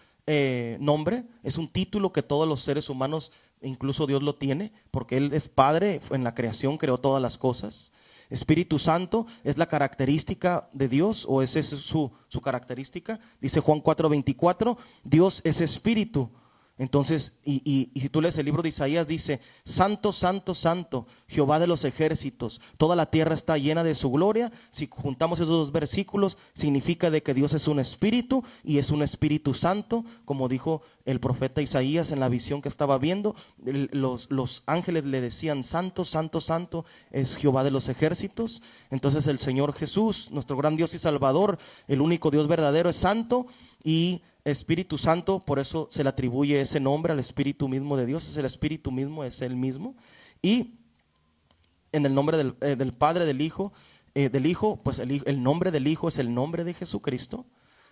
nombre, es un título que todos los seres humanos, incluso Dios lo tiene, porque Él es Padre, en la creación creó todas las cosas. Espíritu Santo es la característica de Dios, o esa es su característica. Dice Juan 4:24, Dios es Espíritu, Entonces, y si tú lees el libro de Isaías, dice: Santo, santo, santo, Jehová de los ejércitos, toda la tierra está llena de su gloria. Si juntamos esos dos versículos, significa de que Dios es un espíritu y es un espíritu santo, como dijo el profeta Isaías en la visión que estaba viendo. Los ángeles le decían: santo, santo, santo es Jehová de los ejércitos. Entonces el Señor Jesús, nuestro gran Dios y Salvador, el único Dios verdadero, es santo, y Espíritu Santo, por eso se le atribuye ese nombre al Espíritu mismo de Dios. Es el Espíritu mismo, es Él mismo. Y en el nombre del Padre, del Hijo, pues el nombre del Hijo es el nombre de Jesucristo.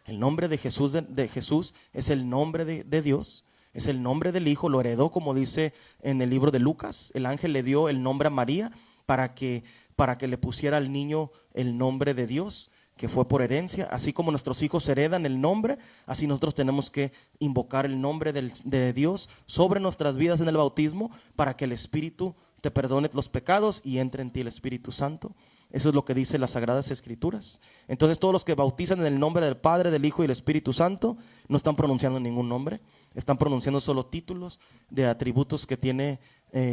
El nombre de Jesús, de Jesús es el nombre de Dios. Es el nombre del Hijo, lo heredó, como dice en el libro de Lucas. El ángel le dio el nombre a María para que le pusiera al niño el nombre de Dios, que fue por herencia. Así como nuestros hijos heredan el nombre, así nosotros tenemos que invocar el nombre de Dios sobre nuestras vidas en el bautismo, para que el Espíritu te perdone los pecados y entre en ti el Espíritu Santo. Eso es lo que dice las Sagradas Escrituras. Entonces todos los que bautizan en el nombre del Padre, del Hijo y del Espíritu Santo no están pronunciando ningún nombre, están pronunciando solo títulos de atributos que tiene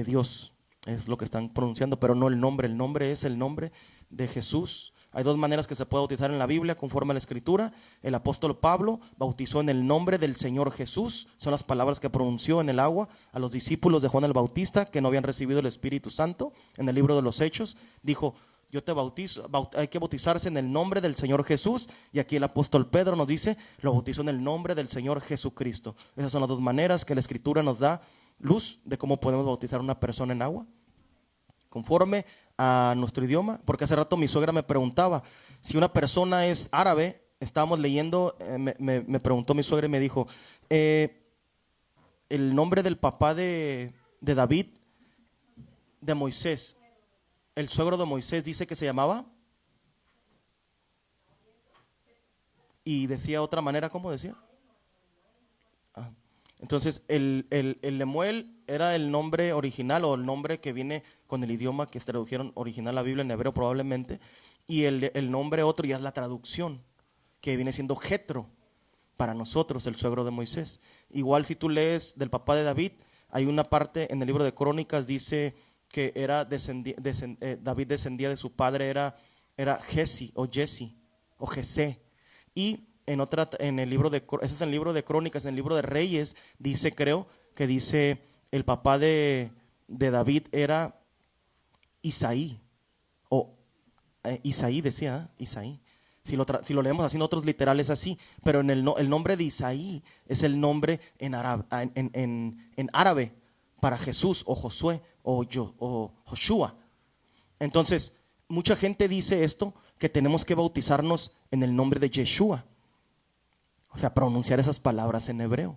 Dios. Es lo que están pronunciando, pero no el nombre. El nombre es el nombre de Jesús. Hay dos maneras que se puede bautizar en la Biblia conforme a la Escritura. El apóstol Pablo bautizó en el nombre del Señor Jesús. Son las palabras que pronunció en el agua a los discípulos de Juan el Bautista, que no habían recibido el Espíritu Santo. En el libro de los Hechos dijo: yo te bautizo, hay que bautizarse en el nombre del Señor Jesús. Y aquí el apóstol Pedro nos dice: lo bautizó en el nombre del Señor Jesucristo. Esas son las dos maneras que la Escritura nos da luz de cómo podemos bautizar a una persona en agua, conforme a nuestro idioma. Porque hace rato mi suegra me preguntaba si una persona es árabe. Estábamos leyendo, me preguntó mi suegra y me dijo: el nombre del papá de David, de Moisés, el suegro de Moisés, dice que se llamaba, y decía otra manera. ¿Cómo decía? Entonces el Lemuel era el nombre original, o el nombre que viene con el idioma que tradujeron original la Biblia en hebreo probablemente. Y el nombre otro ya es la traducción, que viene siendo Jetro para nosotros, el suegro de Moisés. Igual si tú lees del papá de David, hay una parte en el libro de Crónicas, dice que David descendía de su padre, era Jesse o Jesé. Y en el libro ese es el libro de Crónicas. En el libro de Reyes dice, creo que dice, el papá de David era Isaí, o Isaí decía, Isaí. Si lo leemos así, en otros literales así, pero el nombre de Isaí es el nombre en árabe para Jesús, o Josué, o Joshua. Entonces, mucha gente dice esto, que tenemos que bautizarnos en el nombre de Yeshua, o sea, pronunciar esas palabras en hebreo.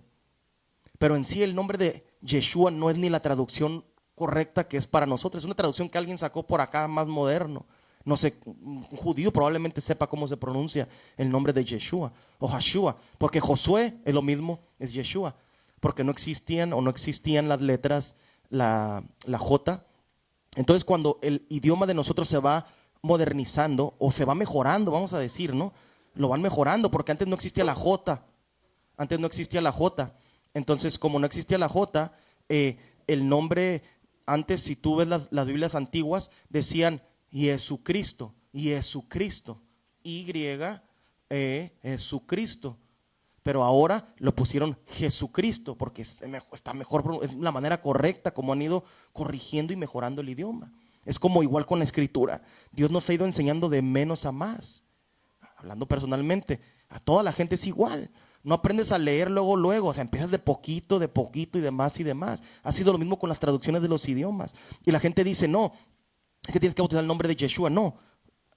Pero en sí el nombre de Yeshua no es ni la traducción correcta que es para nosotros. Es una traducción que alguien sacó por acá más moderno. No sé, un judío probablemente sepa cómo se pronuncia el nombre de Yeshua o Hashua, porque Josué es lo mismo, es Yeshua, porque no existían las letras, la J. Entonces, cuando el idioma de nosotros se va modernizando o se va mejorando, vamos a decir, ¿no? Lo van mejorando, porque antes no existía la J. Entonces, como no existía la J, el nombre, antes, si tú ves las Biblias antiguas, decían Jesucristo, Jesucristo, Jesucristo. Pero ahora lo pusieron Jesucristo, porque está mejor, es la manera correcta como han ido corrigiendo y mejorando el idioma. Es como igual con la Escritura. Dios nos ha ido enseñando de menos a más. Hablando personalmente, a toda la gente es igual. No aprendes a leer luego, o sea, empiezas de poquito y de más y de más. Ha sido lo mismo con las traducciones de los idiomas. Y la gente dice, no, es que tienes que bautizar el nombre de Yeshua. No,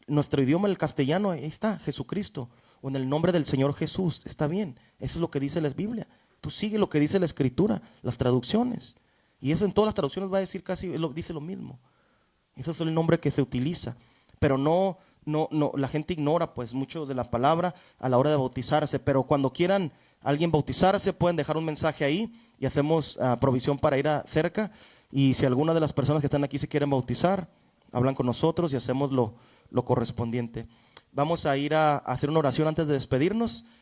nuestro idioma, el castellano, ahí está, Jesucristo, o en el nombre del Señor Jesús, está bien. Eso es lo que dice la Biblia. Tú sigue lo que dice la Escritura, las traducciones. Y eso en todas las traducciones va a decir dice lo mismo. Eso es el nombre que se utiliza. Pero no, la gente ignora pues mucho de la palabra a la hora de bautizarse. Pero cuando quieran alguien bautizarse, pueden dejar un mensaje ahí y hacemos provisión para ir cerca. Y si alguna de las personas que están aquí se quieren bautizar, hablan con nosotros y hacemos lo correspondiente. Vamos a ir a hacer una oración antes de despedirnos